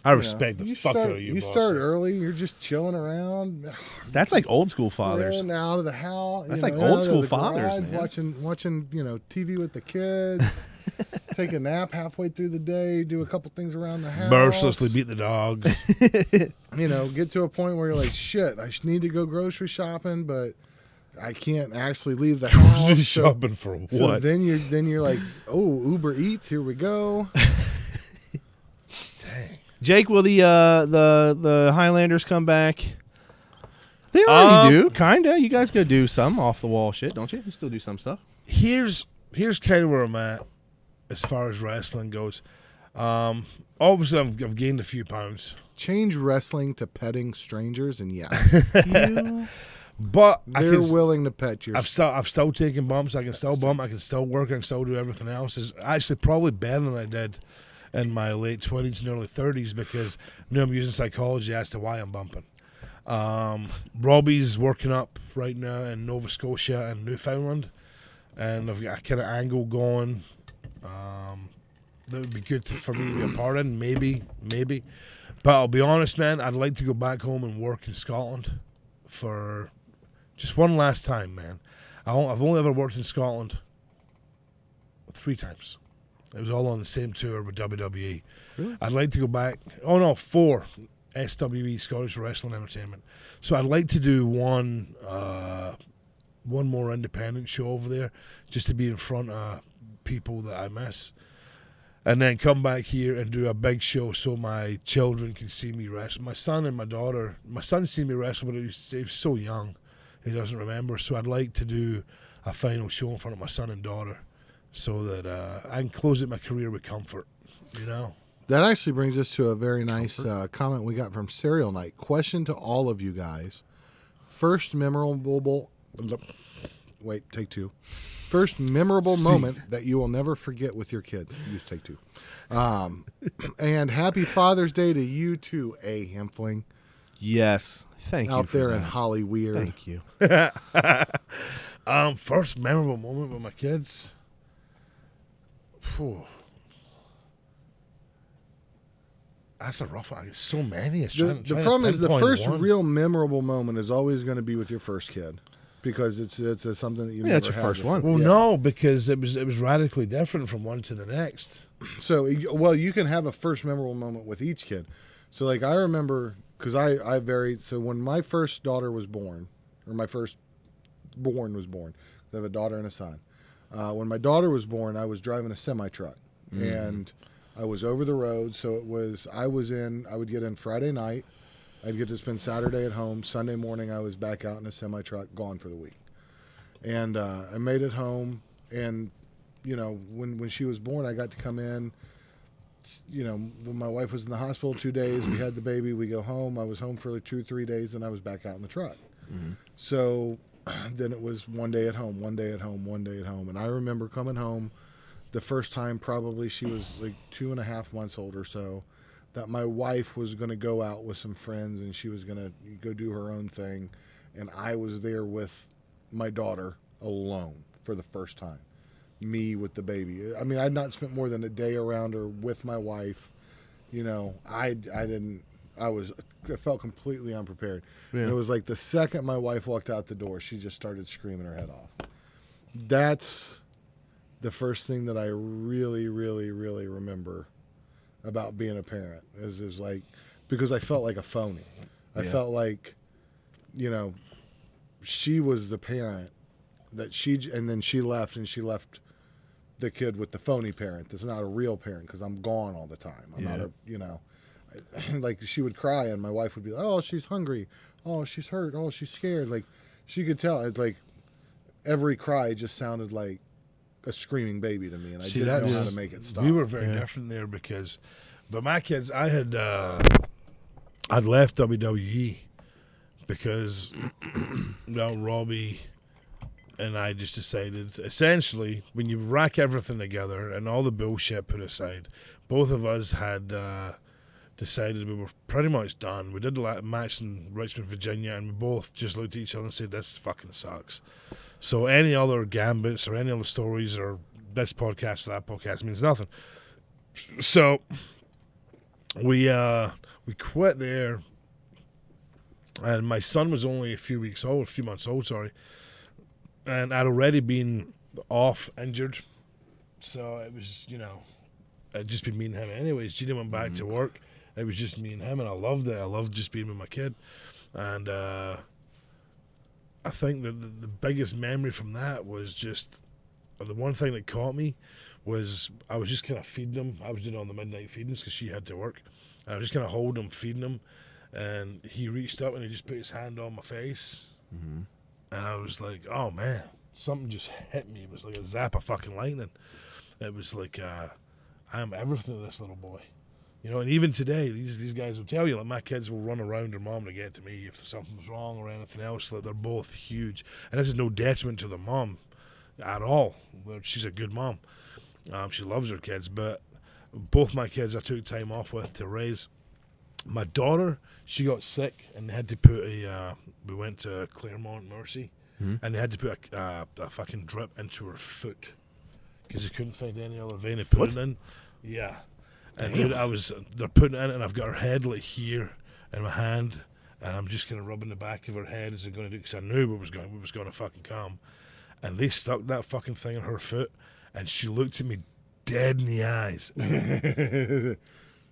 I You respect know, the you fuck start, out of you, You Boston. start early. You're just chilling around. That's like old school fathers. In, out of the house. That's you like know, old out of school the fathers, garage, man. Watching TV with the kids. Take a nap halfway through the day. Do a couple things around the house. Mercilessly beat the dog. Get to a point where you're like, shit, I need to go grocery shopping, but I can't actually leave the house. Shopping for what? So then you're like, oh, Uber Eats, here we go. Dang. Jake, will the Highlanders come back? They already do, kinda. You guys go do some off the wall shit, don't you? You still do some stuff. Here's kind of where I'm at as far as wrestling goes. Obviously, I've gained a few pounds, Change wrestling to petting strangers, and yeah, but they're willing to pet you. I've still taken bumps. I can still bump. I can still work. I can still do everything else. It's actually probably better than I did in my late 20s and early 30s because now I'm using psychology as to why I'm bumping. Robbie's working up right now in Nova Scotia and Newfoundland, and I've got a kind of angle going. That would be good for me to be a part in, maybe. But I'll be honest, man, I'd like to go back home and work in Scotland for just one last time, man. I've only ever worked in Scotland 3 times. It was all on the same tour with WWE. Really? I'd like to go back. Oh, no, 4. SWE, Scottish Wrestling Entertainment. So I'd like to do one more independent show over there just to be in front of people that I miss. And then come back here and do a big show so my children can see me wrestle. My son and my daughter, my son's seen me wrestle, but he was so young, he doesn't remember. So I'd like to do a final show in front of my son and daughter so that I can close out my career with comfort, you know? That actually brings us to a very nice comment we got from Serial Night. Question to all of you guys. First memorable Wait, take two. First memorable moment that you will never forget with your kids. Use take two. And happy Father's Day to you too, A. Hempfling. Yes. Thank you. Out for there that. in Hollyweird. Thank you. First memorable moment with my kids. Phew. That's a rough one. I get so many. The problem is the first real memorable moment is always going to be with your first kid. Because it's something that you never that's your had first before. one. Well, no, because it was radically different from one to the next. So, well, you can have a first memorable moment with each kid. So, like, I remember, because I varied. So, when my first daughter was born, or my first born was born, I have a daughter and a son. When my daughter was born, I was driving a semi-truck. And I was over the road. So, I would get in Friday night. I'd get to spend Saturday at home. Sunday morning, I was back out in a semi-truck, gone for the week. And I made it home. And, you know, when she was born, I got to come in. You know, my wife was in the hospital 2 days. We had the baby. We go home. I was home for like 2 or 3 days. Then I was back out in the truck. So then it was one day at home, one day at home, one day at home. And I remember coming home the first time, probably she was like 2.5 months old or so, that my wife was going to go out with some friends and she was going to go do her own thing. And I was there with my daughter alone for the first time. Me with the baby. I mean, I'd not spent more than a day around her with my wife. You know, I felt completely unprepared. Yeah. And it was like the second my wife walked out the door, she just started screaming her head off. That's the first thing that I really, really, really remember about being a parent is like, because I felt like a phony. I felt like, you know, she was the parent and then she left the kid with the phony parent. That's not a real parent because I'm gone all the time. I'm not you know, like she would cry and my wife would be like, oh, she's hungry. Oh, she's hurt. Oh, she's scared. Like she could tell. It's like every cry just sounded like a screaming baby to me, and I didn't know how to make it stop. We were very different there but my kids, I'd left WWE because Robbie and I just decided, essentially, when you rack everything together and all the bullshit put aside, both of us had decided we were pretty much done. We did the match in Richmond, Virginia, and we both just looked at each other and said, this fucking sucks. So any other gambits or any other stories or this podcast or that podcast means nothing. So we quit there, and my son was only a few months old, and I'd already been off injured, so it was, you know, it'd just been me and him anyways. Gina went back to work. It was just me and him, and I loved it. I loved just being with my kid, and I think that the biggest memory from that was just, the one thing that caught me was I was just kind of feeding him. I was doing all the midnight feedings because she had to work. And I was just kind of holding him, feeding him, and he reached up and he just put his hand on my face. And I was like, oh man, something just hit me. It was like a zap of fucking lightning. It was like, I am everything to this little boy. You know, and even today, these guys will tell you, like, my kids will run around their mom to get to me if something's wrong or anything else. Like, they're both huge. And this is no detriment to the mom at all. She's a good mom. She loves her kids. But both my kids I took time off with to raise. My daughter, she got sick and they had to put we went to Claremont Mercy, and they had to put a fucking drip into her foot because they couldn't find any other vein to put it in. Yeah. And dude, they're putting it in, and I've got her head like here in my hand, and I'm just kind of rubbing the back of her head as they're going to do, because I knew what was going to fucking come. And they stuck that fucking thing in her foot, and she looked at me dead in the eyes, and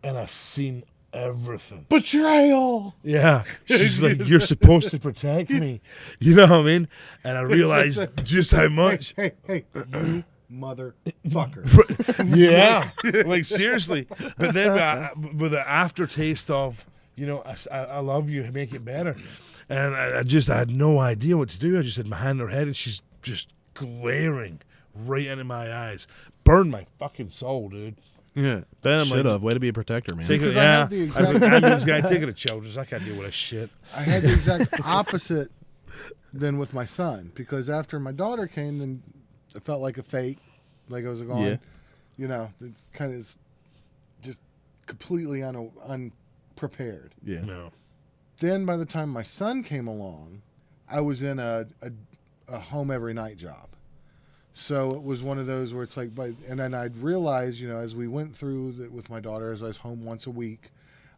I seen everything. Betrayal. Yeah, she's like, you're supposed to protect me. You know what I mean? And I realized just how much. Hey, you motherfucker. Yeah, like seriously. But then with the aftertaste of, you know, I love you, make it better. And I had no idea what to do. I just had my hand on her head, and she's just glaring right into my eyes. Burned my fucking soul, dude. Yeah, Ben, should have. Way to be a protector, man. Because I had the I was like, ambulance guy, take it to Children's. I can't deal with this shit. I had the exact opposite than with my son, because after my daughter came, then it felt like a fake, like I was going, it's kind of just completely unprepared. Yeah. No. Then by the time my son came along, I was in a home every night job. So it was one of those where it's like, and then I'd realized, as we went through with my daughter, as I was home once a week,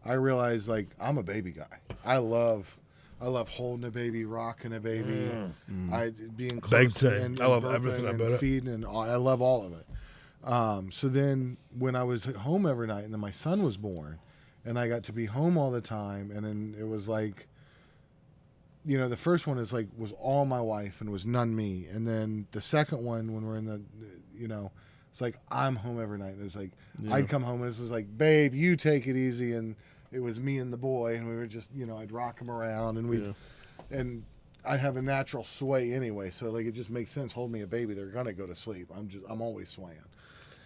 I realized, like, I'm a baby guy. I love holding a baby, rocking a baby, I being close Big time. and I love burping everything and about it. feeding, and I love all of it. So then when I was at home every night, and then my son was born, and I got to be home all the time, and then it was like, the first one was all my wife and was none me. And then the second one, when we're in the, it's like I'm home every night. And it's like, I'd come home and this is like, babe, you take it easy. And it was me and the boy, and we were just, I'd rock him around, and and I'd have a natural sway anyway. So like, it just makes sense. Hold me a baby, they're going to go to sleep. I'm always swaying.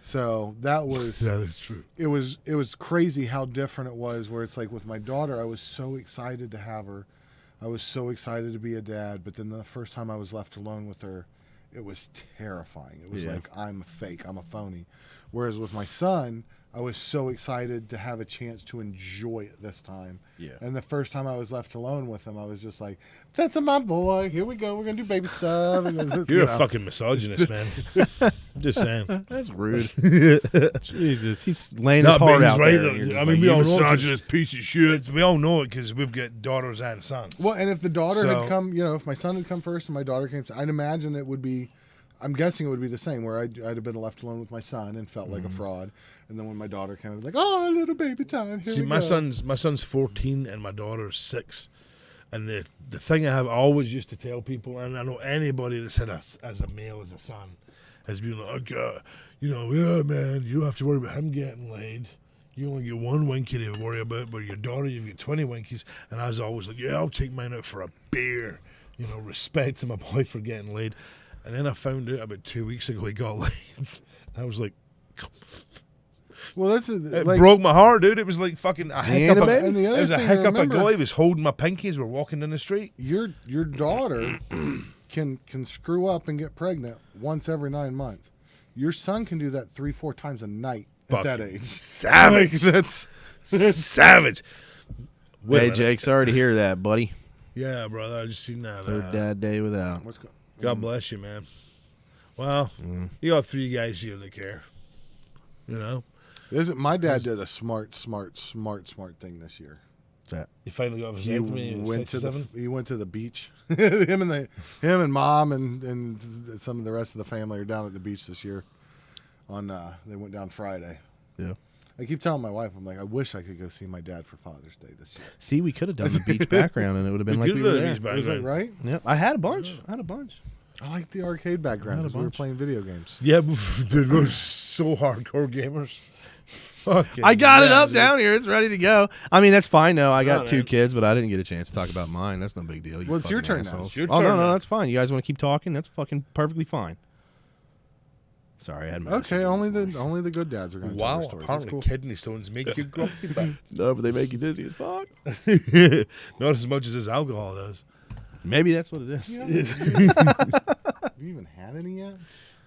So that is true. It was crazy how different it was, where it's like with my daughter, I was so excited to have her. I was so excited to be a dad, but then the first time I was left alone with her, it was terrifying. It was like, I'm fake, I'm a phony. Whereas with my son, I was so excited to have a chance to enjoy it this time. Yeah. And the first time I was left alone with him, I was just like, that's my boy. Here we go. We're going to do baby stuff. And You're a fucking misogynist, man. I'm just saying. That's rude. Jesus, he's laying Not his heart being out right, there. though. and you're just I like, mean, we "You all know 'cause Misogynist piece of shit. we all know it because we've got daughters and sons. Well, and if the daughter So- had come, if my son had come first and my daughter came, I'd imagine it would be, I'm guessing it would be the same, where I'd have been left alone with my son and felt like a fraud. And then when my daughter came, I was like, oh, little baby time. Here See, we my go. son's 14 and my daughter's 6. And the thing I always used to tell people, and I know anybody that's had as a male, as a son, has been like, yeah, man, you don't have to worry about him getting laid. You only get one winky to worry about, but your daughter, you've got 20 winkies. And I was always like, yeah, I'll take mine out for a beer. Respect to my boy for getting laid. And then I found out about 2 weeks ago he got laid. And I was like, Well, that's it like, broke my heart, dude. It was like fucking a heck up. And the other It was a thing heck to up a remember- guy. He was holding my pinky as we're walking down the street. your daughter can screw up and get pregnant once every 9 months. Your son can do that 3-4 times a night at that Fucking age. savage. That's Savage. Wait a Hey, minute. Jake, sorry to hear that, buddy. Yeah, brother. I just seen that. Third dad day without. what's go- God bless you, man. Well, you got 3 guys here that care. My dad did a smart thing this year. What's that? You finally got He vasectomy. went to 67? he went to the beach. him and mom and some of the rest of the family are down at the beach this year. They went down Friday. Yeah. I keep telling my wife, I'm like, I wish I could go see my dad for Father's Day this year. See, we could have done the beach background, and it would have been like we were there. Was that right? Yep. I had a bunch. I like the arcade background because we were playing video games. Yeah, dude, we're so hardcore gamers. Fucking I got it yeah, up dude. down here. It's ready to go. I mean, that's fine, though. I got Oh, 2 man. kids, but I didn't get a chance to talk about mine. That's no big deal. You Well, it's your fucking turn now. assholes. It's your Oh, turn no, now. that's fine. You guys want to keep talking? That's fucking perfectly fine. Sorry, I had my Okay, only the good dads are going to tell Wow, their stories. That's apparently cool. kidney stones make you grumpy. But No, but they make you dizzy as fuck. not as much as this alcohol does. Maybe that's what it is. Have you even had any yet?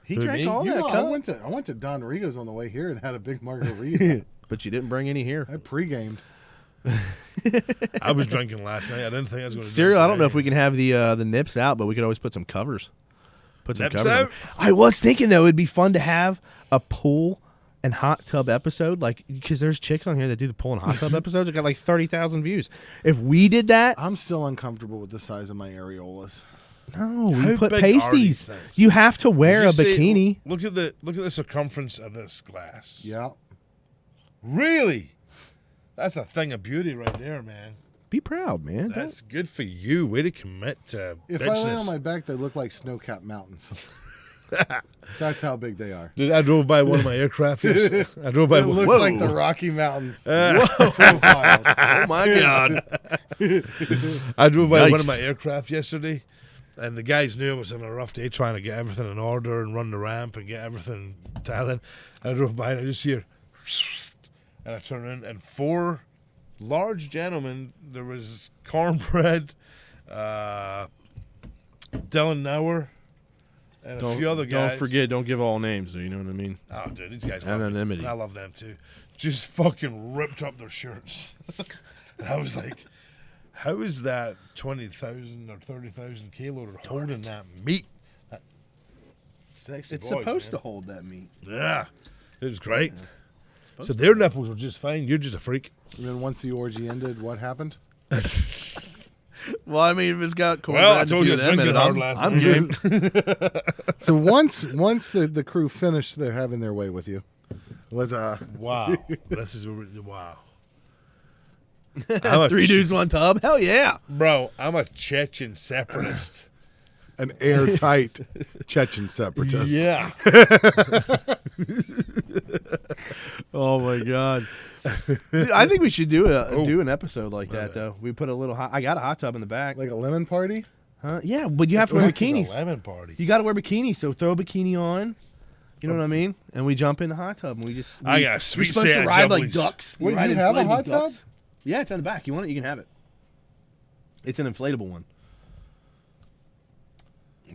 He Who, drank me? all You that know, I cup. went to Don Rigo's on the way here and had a big margarita. But you didn't bring any here. I pre-gamed. I was drinking last night. I didn't think I was going to Cereal, I don't know if we can have the nips out, but we could always put some covers. Put some Nips covers out? on. I was thinking, though, it'd be fun to have a pool and hot tub episode, like, because there's chicks on here that do the pool and hot tub episodes that got like 30,000 views. If we did that, I'm still uncomfortable with the size of my areolas. no, How we put big are these pasties. things? You have to wear a Did you say- bikini. Look at the circumference of this glass. Yeah. Really? That's a thing of beauty right there, man. Be proud, man. That's good for you. Way to commit to If I lay on business. my back, they look like snow-capped mountains. That's how big they are. Dude, I drove by one of my aircraft yesterday. I drove by It one. looks Whoa. like the Rocky Mountains. Oh my god. I drove by one of Yikes. my aircraft yesterday, and the guys knew I was having a rough day trying to get everything in order and run the ramp and get everything dialed. I drove by and I just hear, and I turn in, and 4 large gentlemen. There was cornbread, Dylan Nauer, and a few other guys. Don't forget, don't give all names, though, you know what I mean? Oh, dude, these guys love Anonymity. me. I love them too. Just fucking ripped up their shirts. And I was like, how is that 20,000 or 30,000 kilo holding that meat? That sexy It's boys, supposed man. to hold that meat. Yeah, it was great. So their nipples were just fine. You're just a freak. And then once the orgy ended, what happened? Well, I mean, if it's got Well, I told you I was drinking hard last I'm night. good. So once the crew finished their having their way with you, was Wow. This is wow. I'm a 3 dudes, 1 tub? Hell yeah. Bro, I'm a Chechen separatist. an airtight Chechen separatist. Yeah. Oh, my God. Dude, I think we should do an episode like that, though. We put a little I got a hot tub in the back. Like a lemon party. Huh? Yeah, but you have to wear bikinis. Lemon party. You got to wear bikinis, so throw a bikini on. You know what I mean? And we jump in the hot tub, and we I got we're sweet supposed to sand ride like jumblies. ducks. Wait, ride you have a inflatable hot tub? ducks. Yeah, it's in the back. You want it? You can have it. It's an inflatable one.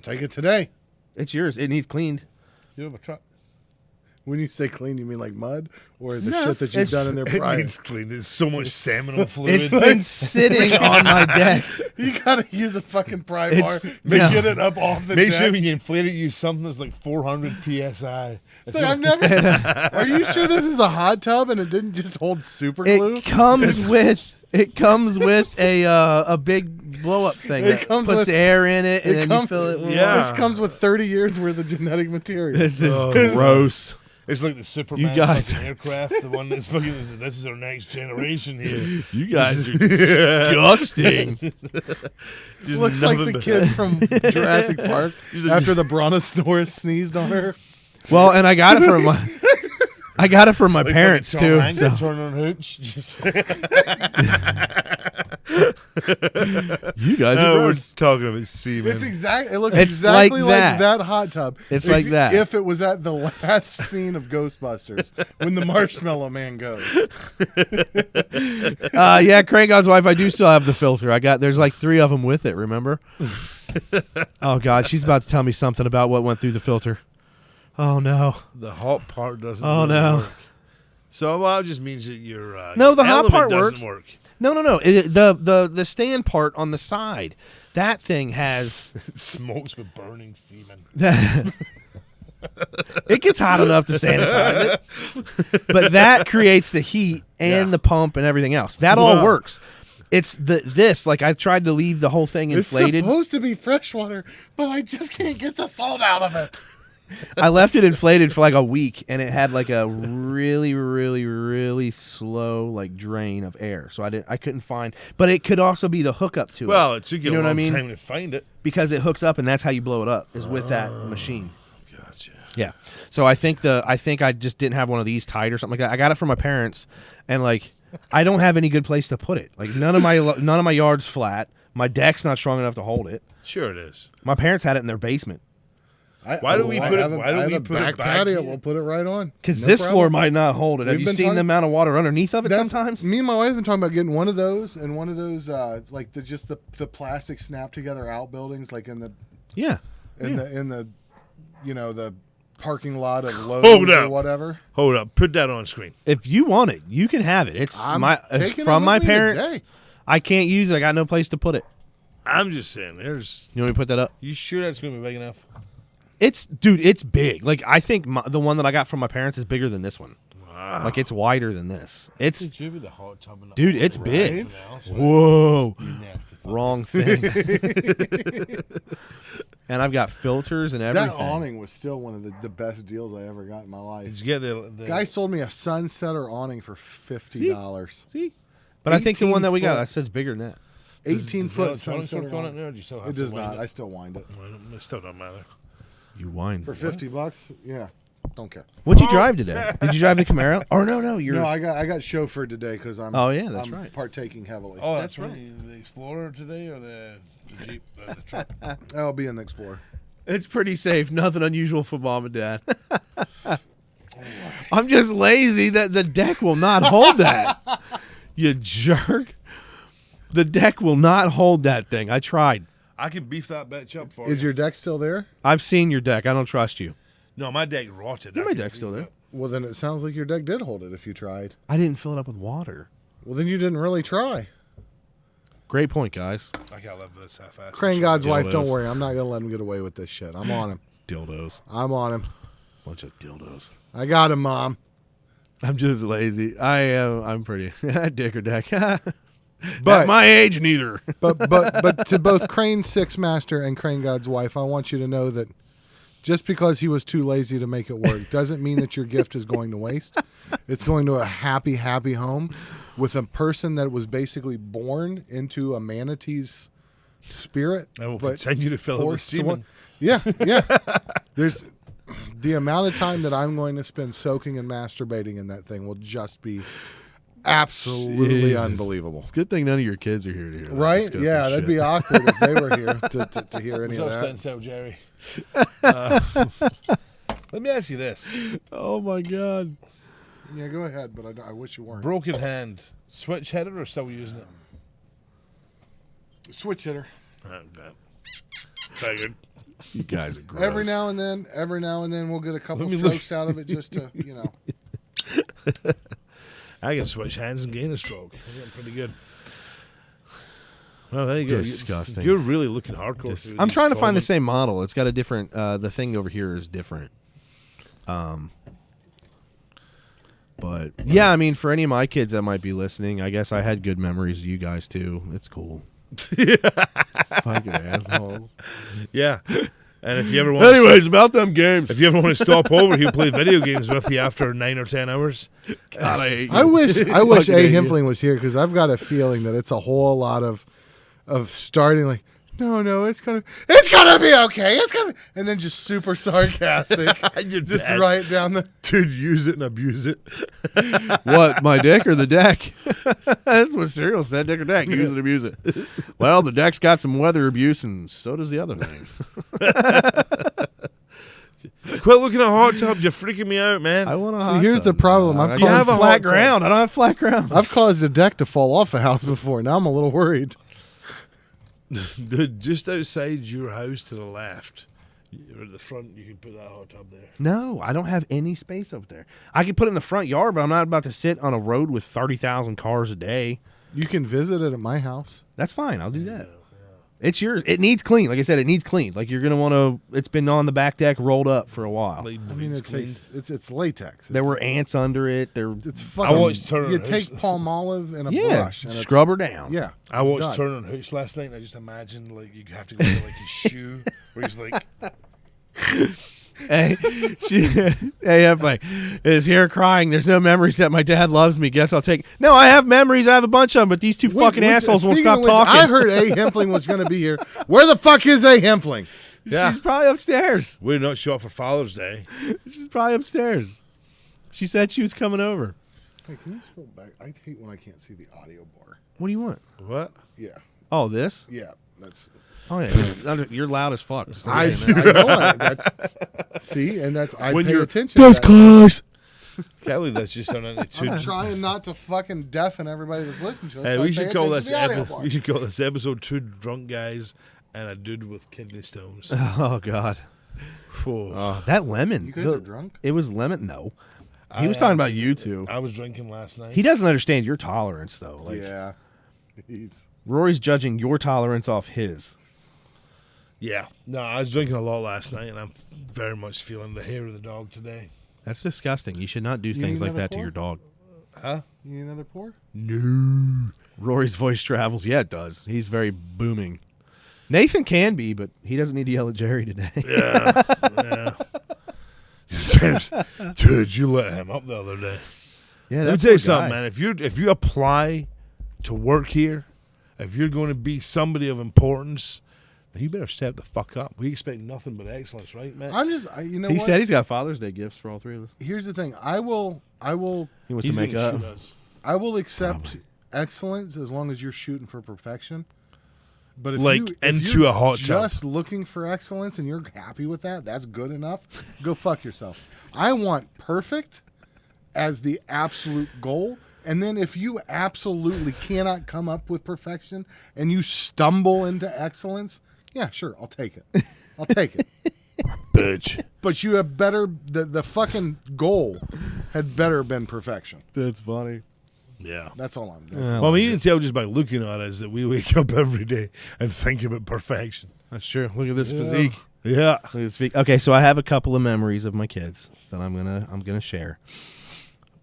Take it today. It's yours. It needs cleaned. You have a truck. When you say clean, you mean like mud or the No, shit that you've it's- done in there It prior? needs clean. There's so much seminal fluid. It's been sitting on my deck. You gotta use a fucking pry bar It's- to no. get it up off the Make deck. sure when you inflate it, use something that's like 400 psi. It's like, I've never. Are you sure this is a hot tub and it didn't just hold super glue? It comes with a big blow up thing It that comes puts with- air in it, and then you comes, fill it. With Yeah. This comes with 30 years worth of genetic material. This is Oh. gross. It's like the Superman You guys- fucking aircraft, the one that's fucking. This is our next generation here. You guys are disgusting. Just Looks like nothing the but- kid from Jurassic Park after the brontosaurus sneezed on her. Well, and I got it from my Like parents fucking too. Tom Hanks so- turning on hooch. Just- You guys are Oh, we're gross. talking about semen. It looks It's exactly like like that. hot tub. It's like that. If it was at the last scene of Ghostbusters when the Marshmallow Man goes. Yeah, Craig God's wife. I do still have the filter. There's like 3 of them with it. Remember? Oh God, she's about to tell me something about what went through the filter. Oh no. The hot part doesn't. Oh, really no. Work. So well, it just means that your No, the your hot element part doesn't works. work. No. The stand part on the side. That thing has. It smokes with burning semen. It gets hot enough to sanitize it, but that creates the heat and Yeah. the pump and everything else. That all works. It's this. Like I tried to leave the whole thing It's inflated. supposed to be freshwater, but I just can't get the salt out of it. I left it inflated for like a week, and it had like a really, really, really slow like drain of air. So I couldn't find. But it could also be the hookup to it. Well, it took you You know a what I long mean? time to find it. Because it hooks up, and that's how you blow it up is with that machine. Gotcha. Yeah. So I think I just didn't have one of these tight or something like that. I got it from my parents, and like I don't have any good place to put it. Like none of my yard's flat. My deck's not strong enough to hold it. Sure, it is. My parents had it in their basement Why do we put it- why do I we have a put it back back patio? here? We'll put it right on. because No this problem. floor might not hold it. Have We've you been seen the talking- amount of water underneath of it That's- sometimes? Me and my wife have been talking about getting one of those and one of those like the plastic snap together outbuildings like in the Yeah. the the parking lot of Lowe's Hold or up. whatever. Hold up. Put that on screen. If you want it, you can have it. It's I'm it's taking it from with my me parents. today. I can't use it. I got no place to put it. I'm just saying. There's. You want me to put that up? You sure that's gonna be big enough? It's big. Like I think the one that I got from my parents is bigger than this one. Wow. Like it's wider than this. It's It should be the hot tub in the Dude, hall, it's right? big. Everything else, whoa. you nasty fuck. Wrong thing. And I've got filters and everything. That awning was still one of the best deals I ever got in my life. Did you get the Guy sold me a sunsetter awning for $50. See? But I think the one that we got 18 that says bigger than that. 18-foot electronics sunsetter work on it awning. now? Or do you still have It to does wind not. it? I still wind it. Well, it still doesn't matter. You whine. For $50, yeah. Don't care. What'd you drive today? Did you drive the Camaro? Or no, you're No, I got chauffeured today because I'm. Oh, yeah, that's I'm right. partaking heavily. Oh, That's that's right. The Explorer today or the Jeep, the truck? I'll be in the Explorer. It's pretty safe. Nothing unusual for mom and dad. I'm just lazy that the deck will not hold that. You jerk. The deck will not hold that thing. I tried. I can beef that bitch up for you. Is your deck still there? I've seen your deck. I don't trust you. No, my deck rotted. Yeah, my deck's still there. Well, then it sounds like your deck did hold it if you tried. I didn't fill it up with water. Well, then you didn't really try. Great point, guys. I can't live this half-assed. Crane God's wife, don't dildos. worry. I'm not going to let him get away with this shit. I'm on him. Dildos. I'm on him. Bunch of dildos. I got him, Mom. I'm just lazy. I'm pretty. Dick or deck. But At my age, neither. but to both Crane Six Master and Crane God's wife, I want you to know that just because he was too lazy to make it work doesn't mean that your gift is going to waste. It's going to a happy, happy home with a person that was basically born into a manatee's spirit. I will but continue to fill it with forced to semen. Yeah. There's the amount of time that I'm going to spend soaking and masturbating in that thing will just be absolutely Jesus. unbelievable. It's a good thing none of your kids are here to hear that Right? disgusting Yeah, that'd shit. be awkward if they were here to hear any of What's up, that. Sensei Jerry? Let me ask you this. Oh, my God. Yeah, go ahead, but I wish you weren't. Broken hand, switch hitter or still using it? Switch hitter. Figured. You guys are gross. Every now and then we'll get a couple Let me look. strokes out of it just to, I can switch hands and gain a stroke. I'm getting pretty good. Well, there you go. Disgusting. You're really looking hardcore. through I'm these trying to find the comments. same model. It's got a different. The thing over here is different. But yeah, I mean, for any of my kids that might be listening, I guess I had good memories of you guys too. It's cool. Fucking assholes. Yeah. And if you ever want, Anyways, about them games. if you ever want to stop over, he'll play video games with you after 9 or 10 hours. God, I hate you. I wish Fucking A. hate you. Hempling was here because I've got a feeling that it's a whole lot of starting like, no, it's gonna be okay. It's gonna, and then just super sarcastic, You're just dead. right down the. Dude, use it and abuse it. What, my dick or the deck? That's what Serial said, dick or deck. Use it, abuse it. Well, the deck's got some weather abuse, and so does the other thing. Quit looking at hot tubs. You're freaking me out, man. I want to. See, here's the problem. I've You caused have a flat flat ground. I don't have flat ground. I've caused a deck to fall off a house before. Now I'm a little worried. Dude, just outside your house to the left, or at the front, you can put that hot tub there. No, I don't have any space up there. I could put it in the front yard, but I'm not about to sit on a road with 30,000 cars a day. You can visit it at my house. That's fine. I'll do that. It's yours. It needs clean. Like I said, it needs clean. Like you're gonna want to. It's been on the back deck, rolled up for a while. Like, I mean, it's it's latex. There were ants under it. There. It's I fucking. watched Turner You and take Hooch. palm olive and a Yeah. brush. And it's- Scrub her down. Yeah. I it's watched done. Turner and Hooch last night, and I just imagine like you have to go to like his shoe, where he's like, Hey, I'm like, is here crying. There's no memories that my dad loves me. Guess I'll take. No, I have memories. I have a bunch of them, but these two fucking assholes won't Speaking stop of which, talking. I heard A. Hempling was going to be here. Where the fuck is A. Hempling? Yeah. She's probably upstairs. "We're not shot for Father's Day." She's probably upstairs. She said she was coming over. Hey, can you scroll back? I hate when I can't see the audio bar. What do you want? What? Yeah. Oh, this? Yeah. That's. Oh yeah, you're loud as fuck. Just I understand that. know that. See, and that's I When pay you're- attention. To that. close. Can't believe that's just sounding like two. I'm trying not to fucking deafen everybody that's listening to us. Hey, so I we pay should call attention this to the audio bar. we should call this episode "Two Drunk Guys and a Dude with Kidney Stones." Oh God. Whew. That lemon. You guys are drunk? It was lemon. No, he I was talking am. about you two. I was drinking last night. He doesn't understand your tolerance though. Like Yeah. He's, Rory's judging your tolerance off his. Yeah. No, I was drinking a lot last night, and I'm very much feeling the hair of the dog today. That's disgusting. You should not do You things need like another that to pour? your dog. Huh? you need another pour? No. Rory's voice travels. Yeah, it does. He's very booming. Nathan can be, but he doesn't need to yell at Jerry today. Yeah. Yeah. James, dude, you let him up the other day. Yeah, Let me that tell you poor something, guy. man. If you apply to work here, if you're going to be somebody of importance, then you better step the fuck up. We expect nothing but excellence, right, man? I'm just, you know He what? said he's got Father's Day gifts for all three of us. Here's the thing. I will He wants He's to make gonna up. shoot us. I will accept excellence as long as you're shooting for perfection. But if Like, you, if into you're a hot tub. just looking for excellence and you're happy with that, that's good enough. Go fuck yourself. I want perfect as the absolute goal. And then if you absolutely cannot come up with perfection and you stumble into excellence, Yeah, sure, I'll take it. I'll take it. Bitch. But you have better. The fucking goal had better been perfection. That's funny. Yeah. That's all I'm. Well, I mean, you can tell just by looking at us that we wake up every day and think about perfection. That's true. Look at this physique. Yeah. Look at this physique. Okay, so I have a couple of memories of my kids that I'm gonna share.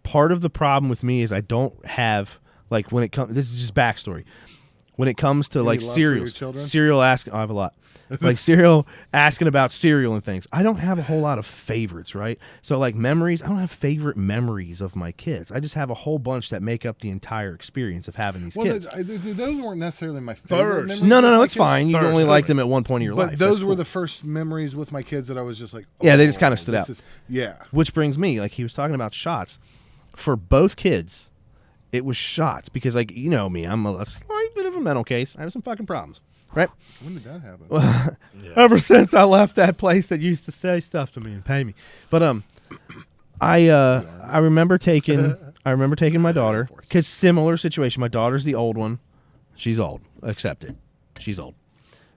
Part of the problem with me is I don't have like when it comes. This is just backstory. When it comes to like love for your cereals, children? cereal asking. I have a lot. Like cereal asking about cereal and things. I don't have a whole lot of favorites, right? So like memories, I don't have favorite memories of my kids. I just have a whole bunch that make up the entire experience of having these kids. Those weren't necessarily my favorite. First. memories No, with my it's kids. fine. You First, only like okay. them at one point in your But life. those That's were cool. the first memories with my kids that I was just like, Yeah, they just oh, kinda stood this out. Yeah. Which brings me, like he was talking about shots. For both kids, it was shots because, like, you know me, I'm a slight bit of a mental case. I have some fucking problems, right? When did that happen? Ever since I left that place that used to say stuff to me and pay me. But I remember taking my daughter because similar situation. My daughter's the old one. She's old. Accepted. She's old.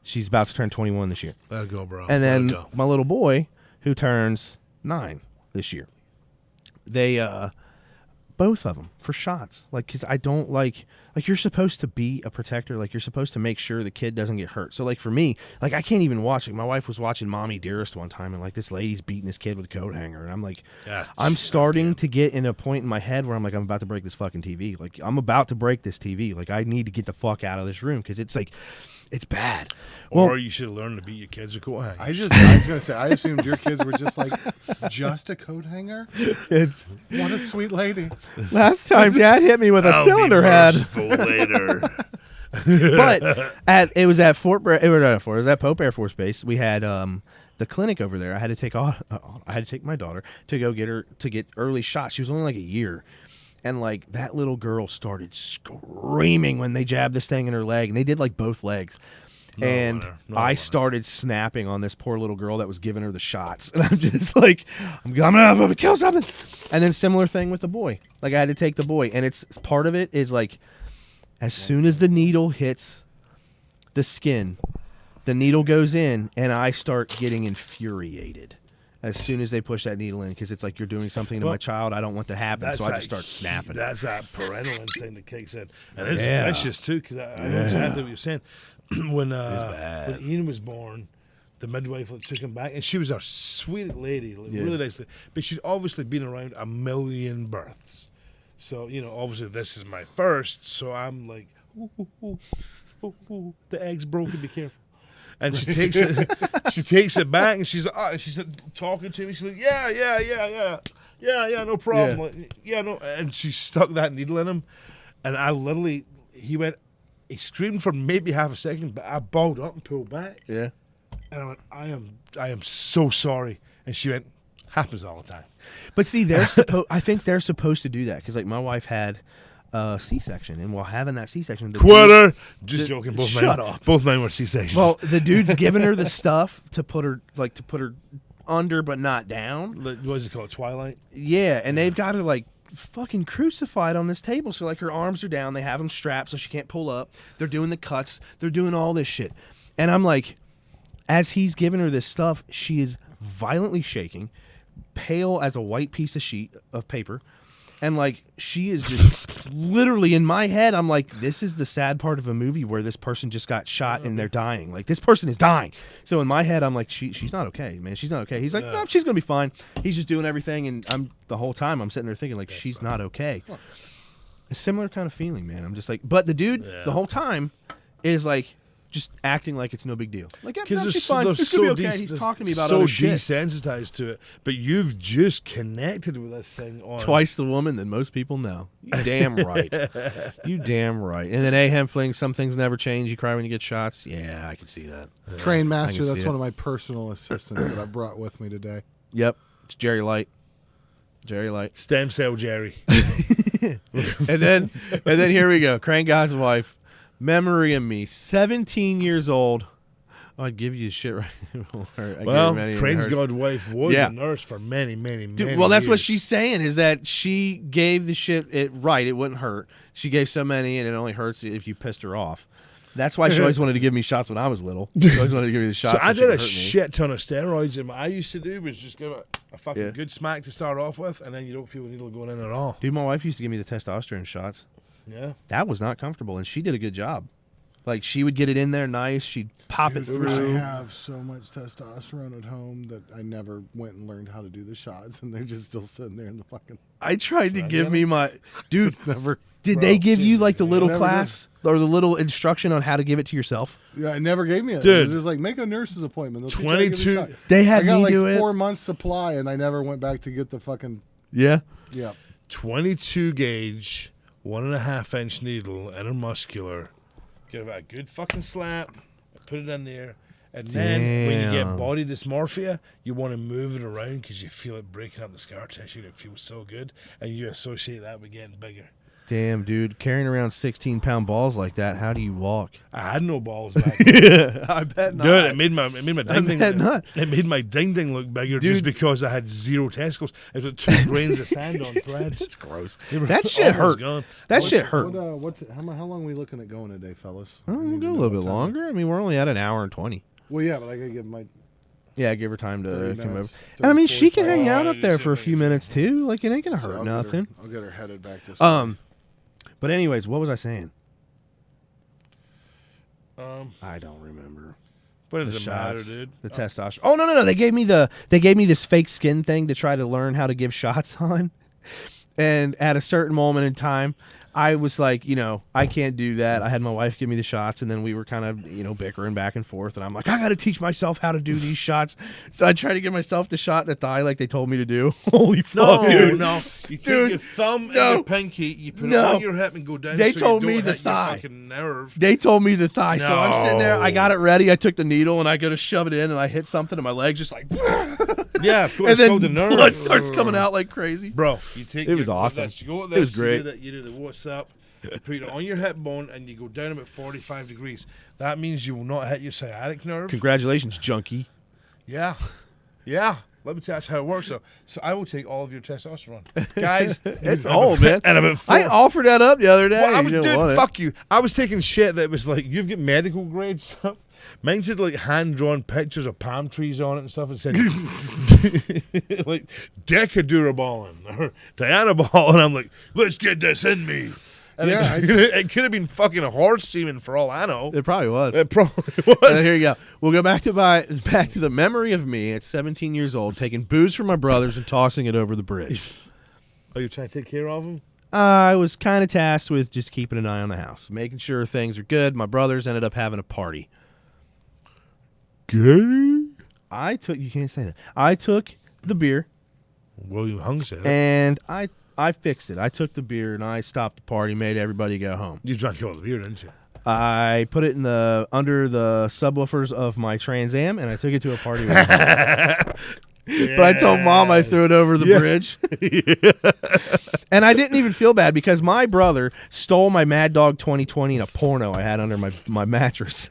She's about to turn 21 this year. Let it go, bro. And then Let it go. my little boy, who turns 9 this year, they both of them for shots. Like, because I don't like you're supposed to be a protector. Like, you're supposed to make sure the kid doesn't get hurt. So, like, for me, like, I can't even watch it. My wife was watching Mommy Dearest one time, and, like, this lady's beating this kid with a coat hanger. And I'm like, Yeah, I'm starting to get in a point in my head where I'm like, I'm about to break this fucking TV. Like, I'm about to break this TV. Like, I need to get the fuck out of this room because it's, like, it's bad. Or you should learn to beat your kids with coat hangers. I was gonna say, I assumed your kids were just like, just a coat hanger. It's What a sweet lady. last time Dad hit me with a I'll be cylinder head. merciful later. But it was at it was at Pope Air Force Base. We had the clinic over there. I had to take my daughter to go get early shots. She was only like a year. And like that little girl started screaming when they jabbed this thing in her leg, and they did like both legs. And I started snapping on this poor little girl that was giving her the shots. And I'm just like, I'm gonna kill something. And then similar thing with the boy. Like I had to take the boy. And it's part of it is like as soon as the needle hits the skin, the needle goes in and I start getting infuriated. As soon as they push that needle in, because it's like you're doing something to my child I don't want to happen, so I just start snapping. That's that parental instinct that kicks in. And it's vicious, too, because I know exactly what you're saying. When Ian was born, the midwife took him back, and she was a sweet lady, really nice lady. But she'd obviously been around a million births. So, obviously this is my first, so I'm like, ooh, the egg's broken, be careful. And she takes it. She takes it back, and she's talking to me. She's like, yeah, no problem. Like, no. And she stuck that needle in him, and he screamed for maybe half a second, but I balled up and pulled back. Yeah. And I went, I am so sorry. And she went, happens all the time. But see, I think they're supposed to do that because like my wife had a C-section, and while having that C-section, Quitter. Just joking. Shut up. Both men were C-sections. Well, the dude's giving her the stuff to put her under but not down. What is it called? Twilight? Yeah, and they've got her like fucking crucified on this table. So like her arms are down, they have them strapped so she can't pull up. They're doing the cuts. They're doing all this shit. And I'm like, as he's giving her this stuff, she is violently shaking, pale as a white piece of sheet of paper. And like she is just literally in my head, I'm like, this is the sad part of a movie where this person just got shot and they're dying. Like this person is dying. So in my head, I'm like, she's not okay, man. She's not okay. He's like, no, she's gonna be fine. He's just doing everything, and the whole time I'm sitting there thinking like, she's not okay. A similar kind of feeling, man. I'm just like, but the dude the whole time is like just acting like it's no big deal. Like, yeah, no, she's fine. It's gonna be okay. He's talking to me about other shit. So desensitized to it, but you've just connected with this thing on Twice the woman than most people know. You damn right. You damn right. And then Aaaaand fling, some things never change. You cry when you get shots. Yeah, I can see that. Train Master, see that's it. one of my personal assistants that I brought with me today. Yep, it's Jerry Light. Jerry Light. stem cell Jerry. and then here we go. Crane God's wife. Memory of me, 17 years old. Oh, I'd give you shit right. Well, Crane's God's wife was a nurse for many well, that's years. what she's saying is that she gave the shit it right. It wouldn't hurt. She gave so many, and it only hurts if you pissed her off. That's why she always wanted to give me shots when I was little. She always wanted to give me the shots. So I she did could a hurt me. shit ton of steroids, and what I used to do was just give it a fucking Yeah. good smack to start off with, and then you don't feel the needle going in at all. Dude, my wife used to give me the testosterone shots. Yeah. That was not comfortable, and she did a good job. Like, she would get it in there nice. She'd pop it I through. have so much testosterone at home that I never went and learned how to do the shots, and they're just still sitting there in the fucking. I tried to give me my dude. It's never. Did Bro, they give you like the seriously, little never class or the little instruction on how to give it to yourself? Yeah, I never gave me it. Dude. It was just like make a nurse's appointment. They'll teach you how to give you a 22 shot. They had I got me like do it. 4 months supply, and I never went back to get the fucking. Yeah. Yeah. 22 gauge, 1.5 inch needle, intermuscular. Give it a good fucking slap, put it in there, and then when you get Damn. body dysmorphia, you want to move it around because you feel it breaking up the scar tissue. It feels so good, and you associate that with getting bigger. Damn, dude, carrying around 16-pound balls like that. How do you walk? I had no balls back then. I bet Dude, it made my ding ding. bet not. It made my ding ding look bigger Dude. just because I had 0 testicles. It was like 2 grains of sand on threads. That's gross. They were That shit almost hurt. gone. That shit hurt. How long are we looking at going today, fellas? Oh, I we'll need go to a know little bit what time. longer. I mean, we're only at an hour and 20. Well, yeah, but I gotta give my. Yeah, give her time to 30 come over. minutes, And I mean, 30, she can hang 45. out up there for a few minutes too. Like, it ain't gonna So hurt I'll get her- nothing. I'll get her headed back this way. But anyways, what was I saying? I don't remember. What The does it matter, shots, dude? The testosterone. Oh no! They gave me this fake skin thing to try to learn how to give shots on. And at a certain moment in time, I was like, I can't do that. I had my wife give me the shots, and then we were kind of, bickering back and forth. And I'm like, I got to teach myself how to do these shots. So I tried to give myself the shot in the thigh like they told me to do. Holy fuck, dude! No. You take Dude, your thumb no. and your pinky, you put it No. on your hip and go down. They so told you me don't the hit your thigh. fucking nerve. They told me the thigh, so I'm sitting there. I No. got it ready. I took the needle and I go to shove it in, and I hit something, and my leg's just like, Yeah, of course. and it's then called the nerve. blood starts coming out like crazy. Bro, you take It was your, awesome. You go at It this, was great. You do the what's up. You put it on your hip bone and you go down about 45 degrees. That means you will not hit your sciatic nerve. Congratulations, junkie. Yeah. Let me tell you that's how it works. So I will take all of your testosterone, guys. It's old, man. And about 4. I offered that up the other day. Well, I You was, didn't want dude, it. fuck you. I was taking shit that was like, you've got medical grade stuff. Mine said like hand-drawn pictures of palm trees on it and stuff. It said like Decadurabolin or Dianabol. And I'm like, let's get this in me. And Yeah, it could have been fucking a horse semen for all I know. It probably was. It probably was. Here you go. We'll go back to the memory of me at 17 years old, taking booze from my brothers and tossing it over the bridge. Oh, you're trying to take care of them? I was kind of tasked with just keeping an eye on the house, making sure things are good. My brothers ended up having a party. Gay? You can't say that. I took the beer William Hung said it. and I fixed it. I took the beer and I stopped the party, made everybody go home. You drank all the beer, didn't you? I put it under the subwoofers of my Trans Am, and I took it to a party. With But I told Mom I threw it over the bridge. And I didn't even feel bad because my brother stole my Mad Dog 2020 in a porno I had under my mattress.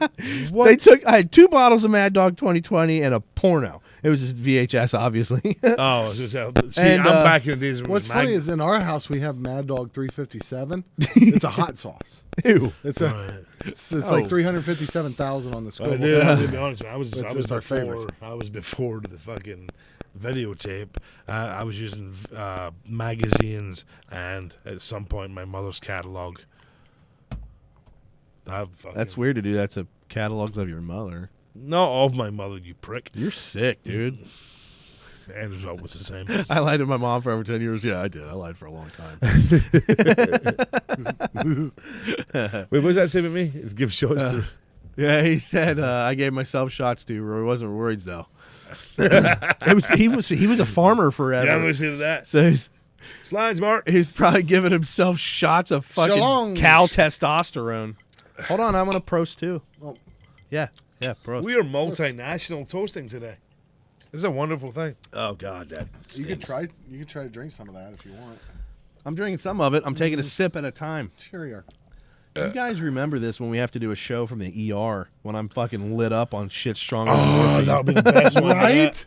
I had 2 bottles of Mad Dog 2020 and a porno. It was just VHS, obviously. Oh, see, And, I'm back in the days when it What's was funny is in our house we have Mad Dog 357. It's a hot sauce. Ew. It's like 357,000 on the scope. I'll be honest. I was It's our favorite. before the fucking videotape. I was using magazines and at some point my mother's catalog. That's weird to do that to catalogs of your mother. Not of my mother, you prick. You're sick, dude. The end result was the same. I lied to my mom for over 10 years. Yeah, I did. I lied for a long time. Wait, what does that say about me? Give shots to. Yeah, he said I gave myself shots to. Roy wasn't worried though. He was a farmer forever. Yeah, I'm going to say to that. So Slides, Mark. he's probably giving himself shots of fucking Shalom. cow testosterone. Hold on, I'm gonna prost too. Oh. Yeah, prost. We are multinational toasting today. This is a wonderful thing. Oh God, that You could try to drink some of that if you want. I'm drinking some of it. I'm taking a sip at a time. Sure you are. You guys remember this when we have to do a show from the ER when I'm fucking lit up on shit stronger than Oh, morphine. that would be the best one Right? yet.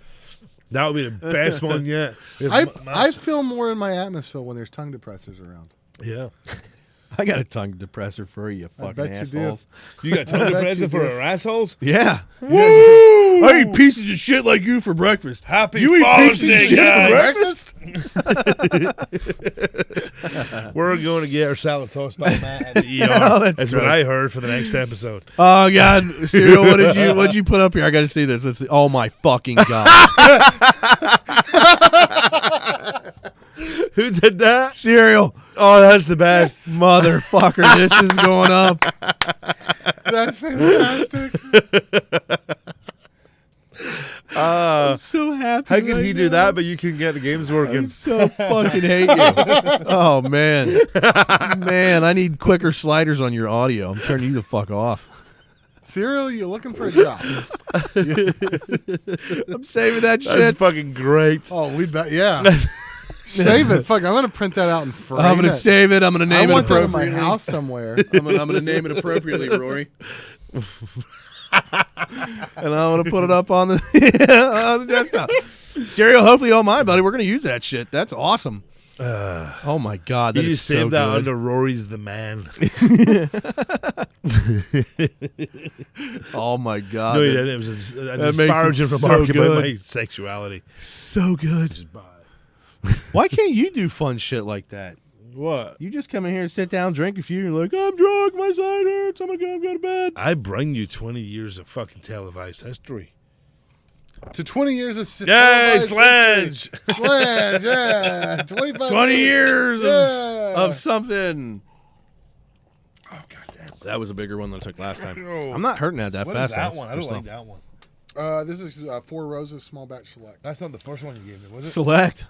That would be the best one yet. I feel more in my atmosphere when there's tongue depressors around. Yeah. I got a tongue depressor for you, I fucking bet you do. assholes. You got tongue I bet depressor you for do. our assholes? Yeah. Woo! I eat pieces of shit like you for breakfast. Happy You eat Father's pieces of Day, shit for guys. breakfast? We're going to get our salad tossed by Matt at the ER. Oh, that's that's what gross. I heard for the next episode. Oh God, Serial, what'd you put up here? I got to see this. Let's see. Oh my fucking God. Who did that? Serial. Oh, that's the best. Motherfucker, this is going up. That's fantastic. I'm so happy. How could right he do now. that, but you can get the games working? I so fucking hate you. Oh man, man, I need quicker sliders on your audio. I'm turning you the fuck off. Serial, you looking for a job? I'm saving that That's shit. fucking great. Oh, we bet. Yeah. Save it. Fuck, I'm gonna print that out and frame I'm gonna it. save it. I'm gonna I name it want that in my appropriately. house somewhere. I'm gonna name it appropriately, Rory. And I'm gonna put it up on the on the desktop. Serial, hopefully you don't mind, buddy. We're gonna use that shit. That's awesome. Oh my God, that You is just so saved that good. under Rory's the man. Oh my God, No, you that- didn't. It was a that makes it disparaging so remark about good. my sexuality. so good. Just buy Why can't you do fun shit like that? what? You just come in here and sit down, drink a few, and you're like, I'm drunk, my side hurts, I'm gonna go to bed. I bring you 20 years of fucking televised history. To 20 years of Yay, televised Sledge! history. Sledge, yeah. 25 20 years Yeah. of something. Oh, goddamn. That was a bigger one than I took last time. Oh. I'm not hurting that What fast. is that That's one? I don't slow. like that one. This is 4 Roses Small Batch Select. That's not the first one you gave me, was it? Select.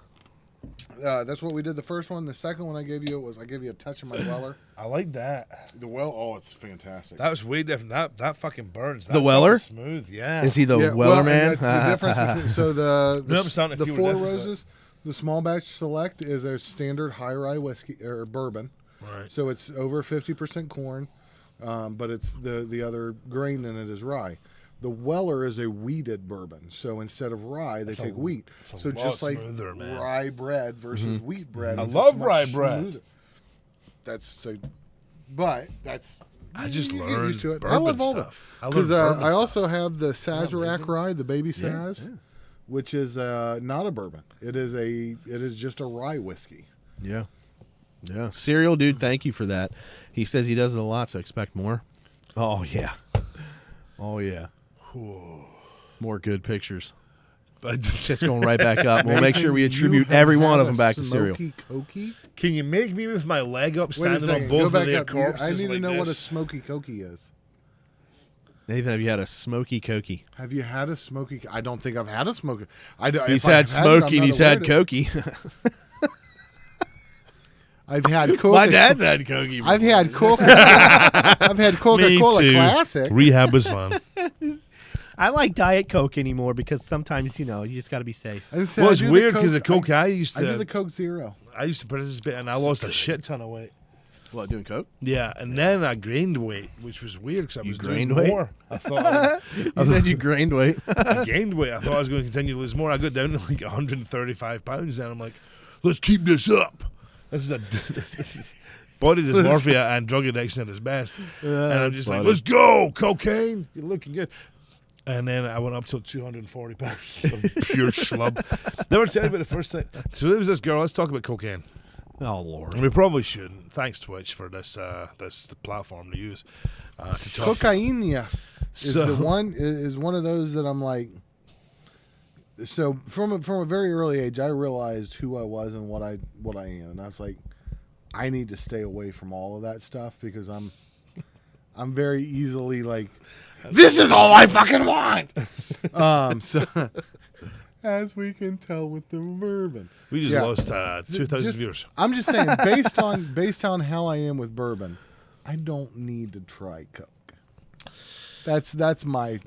That's what we did the first one. The second one I gave you was I gave you a touch of my Weller. I like that. The well, it's fantastic. That was way different. That fucking burns. The That's Weller? smooth, yeah. Is he the Yeah, Weller and man? That's the difference between so No, I'm starting to the feel 4 the difference, Roses, the Small Batch Select is a standard high rye whiskey or bourbon. Right. So it's over 50% corn, but it's the other grain in it is rye. The Weller is a wheated bourbon, so instead of rye, they take wheat. it's a So lot just like smoother, man. rye bread versus wheat bread, I it's love much rye bread. smoother. That's so, but that's I just you get learned used to it. bourbon I love all stuff. I because learned bourbon I stuff. also have the Sazerac amazing? rye, the baby Saz, which is not a bourbon. It is just a rye whiskey. Yeah. Yeah. Serial dude, thank you for that. He says he does it a lot, so expect more. Oh, yeah. Oh, yeah. More good pictures. But Shit's going right back up. We'll make sure we attribute every one of them back to Serial. Smoky Cokey? can you make me with my leg up Wait a standing on second. Go both of back their up. corpses I need to like know what a this? smoky Cokey is. Nathan, have you had a smoky cokey? Have you had a smoky? I don't think I've had a smoky. He's had smoky and he's had cokey. I've had Coca. My dad's had cokey. I've had Coca. I've had Me Coca-Cola too. Classic. Rehab was fun. I like Diet Coke anymore because sometimes, you just got to be safe. I said, Well, I it's do the weird because the Coke- coke I used I do to the Coke Zero. I used to participate and I lost a shit ton of weight. What, doing coke? Yeah, and then I gained weight, which was weird because I You was doing gained weight? more. I thought You said you gained weight. I gained weight. I thought I was going to continue to lose more. I got down to like 135 pounds, and I'm like, let's keep this up. This is a body dysmorphia and drug addiction at its best. And I'm just like, funny. let's go, cocaine. You're looking good. And then I went up to 240 pounds of pure schlub. Never tell you about the first time. So there was this girl. Let's talk about cocaine. Oh, Lord. And we probably shouldn't. Thanks, Twitch, for this platform to use to talk. Cocainia is So- the one is one of those that I'm like. So from a very early age, I realized who I was and what I am, and I was like, I need to stay away from all of that stuff because I'm very easily like, this is all I fucking want. So as we can tell with the bourbon, We just Yeah. lost 2,000 Just- viewers. I'm just saying, based on how I am with bourbon, I don't need to try Coke. That's my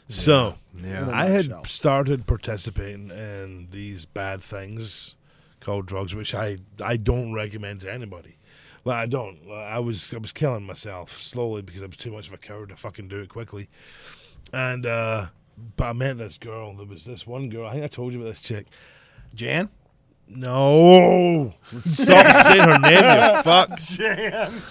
So, Yeah. I had nutshell. started participating in these bad things called drugs, which I don't recommend to anybody. Well, I don't. I was killing myself slowly because I was too much of a coward to fucking do it quickly. And but I met this girl. There was this one girl. I think I told you about this chick. Jan? No. Stop saying her name, you fuck. Jan.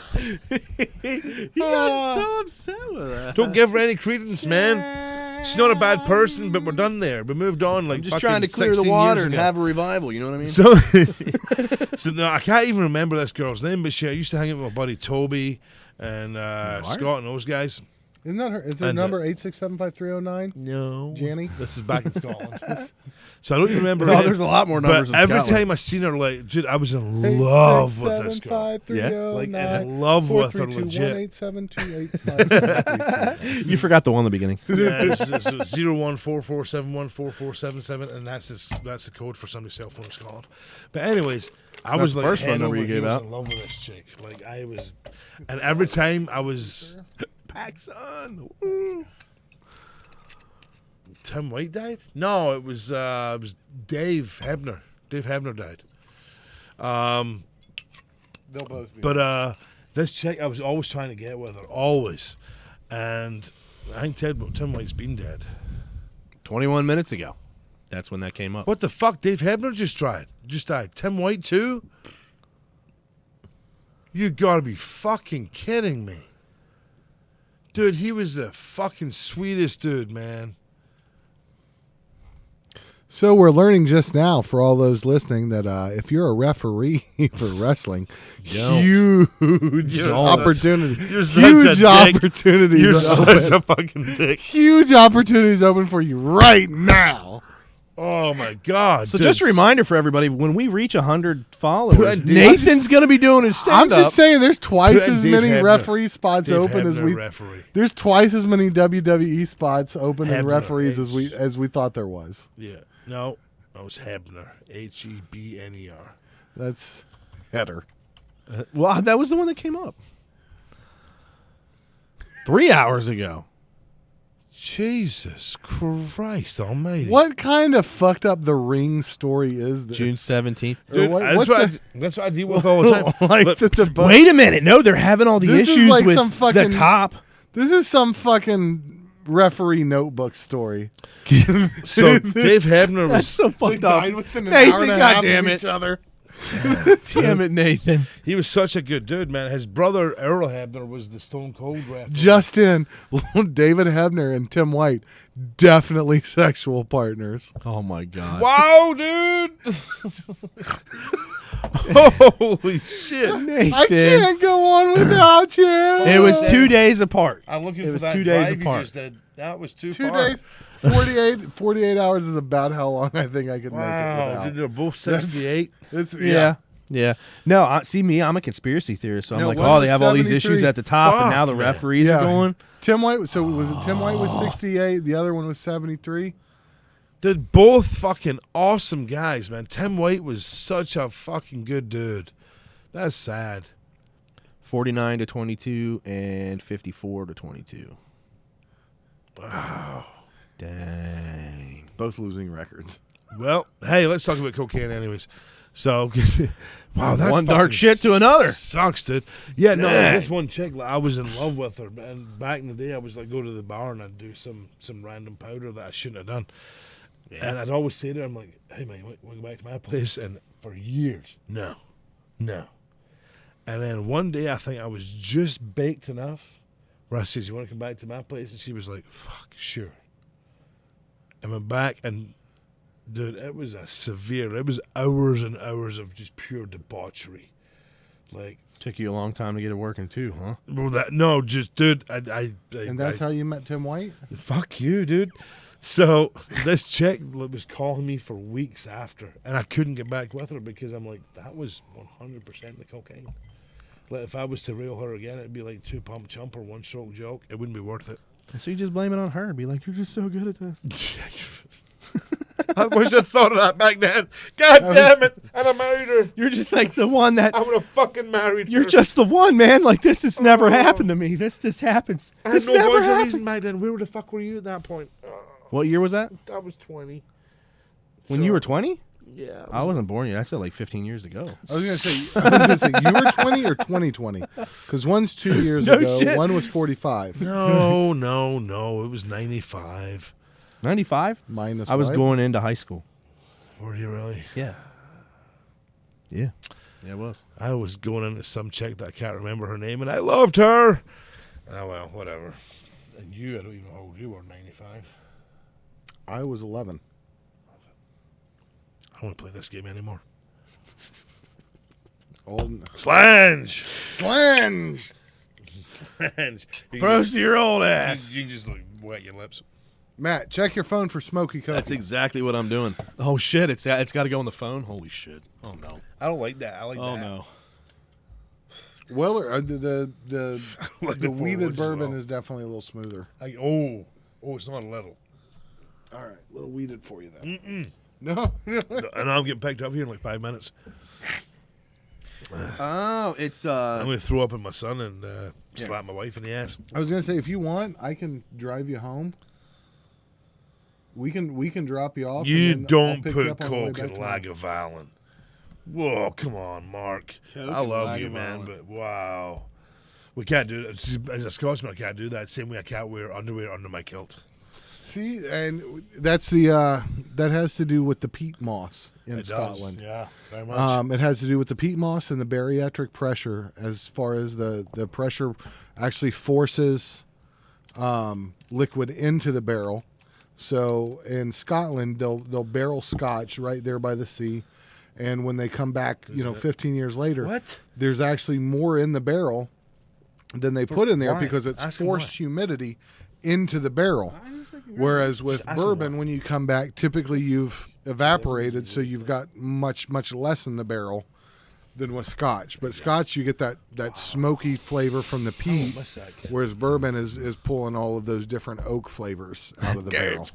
He got so upset with that. Don't give her any credence, man. She's not a bad person, but we're done there. We moved on like I'm just fucking trying to clear the 16 water years and ago. have a revival. You know what I mean? So, so no, I can't even remember this girl's name, but I used to hang out with my buddy Toby and Scott and those guys. Isn't that her? Is her And, number 8675309? No. Janny? This is back in Scotland. So I don't even remember No, her name, there's a lot more numbers. But in every Scotland. time I seen her, like, dude, I was in love with this girl. Like, in love with her, legit. 1-872-855-332. You forgot the one in the beginning. Yeah, it's 01447144477, and that's the code for somebody's cell phone in Scotland. But anyways, I was the like first phone head number over you gave heels out. in love with this chick. Like I was, and every time I was, Paxson. Tim White died. No, it was Dave Hebner. Dave Hebner died. They'll both be. But this chick, I was always trying to get with her, always, and I think Tim White's been dead. 21 minutes ago. That's when that came up. What the fuck? Dave Hebner just died. Tim White too? You gotta be fucking kidding me. Dude, he was the fucking sweetest dude, man. So we're learning just now, for all those listening, that if you're a referee for wrestling, huge opportunity. You're such a Huge dick. opportunities. You're open. such a fucking dick. Huge opportunities open for you right now. Oh my god. So dude. just a reminder for everybody, when we reach 100 followers, Dude, Nathan's going to be doing his I'm stand-up. just saying, there's twice Dave as many Hebner. referee spots Dave open as Hebner, we. referee. There's twice as many WWE spots open and Hebner, referees H. as we thought there was. Yeah. No, that was Hebner. Hebner. That's header. Well, that was the one that came up 3 hours ago. Jesus Christ Almighty! What kind of fucked up the ring story is this? June 17th. Dude, Or that's what I deal with all the time. like But- that the bu- Wait a minit. No, they're having all the This is issues like with some fucking- the top. This is some fucking referee notebook story. So Dave Hebner That's was so fucked up. within an Nathan, hour and a half goddamn of it. each other. Damn it, Nathan. he was such a good dude, man. His brother Earl Hebner was the Stone Cold referee. Just in, David Hebner and Tim White, definitely sexual partners. Oh, my God. wow, dude! Holy shit! Nathan. I can't go on without you. It was 2 days apart. I'm looking It for was that 2 days drive apart. you just did. That was too 2 far. days. 48 hours is about how long I think I could make it Wow, without. dude, they're both 68. It's, Yeah. No, see me, I'm a conspiracy theorist, so I'm No, like, what's oh, they the have all these 73? issues at the top, and Fuck, now the man. referees Yeah. are going. Tim White. So was it Tim White was 68? The other one was 73. They're both fucking awesome guys, man. Tim White was such a fucking good dude. That's sad. 49 to 22 and 54 to 22. Wow. Dang. Both losing records. Well, hey, let's talk about cocaine anyways. So, wow, that's One dark fucking shit to another. Sucks, dude. Yeah, no, Dang. this one chick, like, I was in love with her. And back in the day, I was like, go to the bar and I'd do some random powder that I shouldn't have done. Yeah. And I'd always say to her, I'm like, hey, man, want to go back to my place? And for years, no. And then one day, I think I was just baked enough where I said, you want to come back to my place? And she was like, fuck, sure. And went back and... Dude, it was it was hours and hours of just pure debauchery. Like, Took you a long time to get it working, too, huh? well, just, dude, I And that's how you met Tim White? fuck you, dude. So, this chick was calling me for weeks after, and I couldn't get back with her because I'm like, that was 100% the cocaine. Like, if I was to reel her again, it'd be like 2-pump chump or 1-stroke joke. It wouldn't be worth it. So you just blame it on her. Be like, you're just so good at this. I wish I thought of that back then. God damn it. And I married her. You're just like the one that... I would have fucking married her. You're just the one, man. Like, this has never happened to me. This just happens. I had This no never voice or happened. reason back then. Where the fuck were you at that point? What year was that? I was 20. When you were 20? Yeah. I wasn't born yet. I said like 15 years ago. I was gonna say you were 20 or 2020, because one's 2 years No ago, shit. one was 45. No. It was 95. 95? Minus. I was what? going into high school. Were you really? Yeah. Yeah, it was. I was going into some chick that I can't remember her name, and I loved her. Oh, well, whatever. And you, I don't even know how old you were, 95. I was 11. I don't want to play this game anymore. Old. Slange! Slange! Slange. Prost to your old ass. You can just like, wet your lips. Matt, check your phone for Smoky Coke. That's exactly what I'm doing. Oh shit! It's got to go on the phone. Holy shit! Oh no! I don't like that. I like that. Oh no! Well, the Like the the weeded forward bourbon slow. is definitely a little smoother. It's not a little. All right, a little weeded for you then. No. And I'm getting picked up here in like 5 minutes. Oh, it's I'm going to throw up at my son and slap my wife in the ass. I was gonna say, if you want, I can drive you home. We can drop you off. You and then I'll don't pick you put up on the way Coke back in to mine. Lagavulin. Whoa, come on, Mark. Coke I and love you, man, Lagavulin. but wow. We can't do that. As a Scotsman, I can't do that. Same way I can't wear underwear under my kilt. See, and that's the that has to do with the peat moss in It Scotland. does. Yeah, very much. It has to do with the peat moss and the bariatric pressure, as far as the pressure actually forces liquid into the barrel. So in Scotland, they'll barrel Scotch right there by the sea, and when they come back, 15 years later, What? there's actually more in the barrel than they put in there why? because it's Ask him forced why. humidity into the barrel. Whereas with ask him bourbon, why. when you come back, typically you've evaporated, so you've got much less in the barrel than with Scotch. But Scotch, you get that smoky flavor from the peat, whereas bourbon is pulling all of those different oak flavors out of the barrel.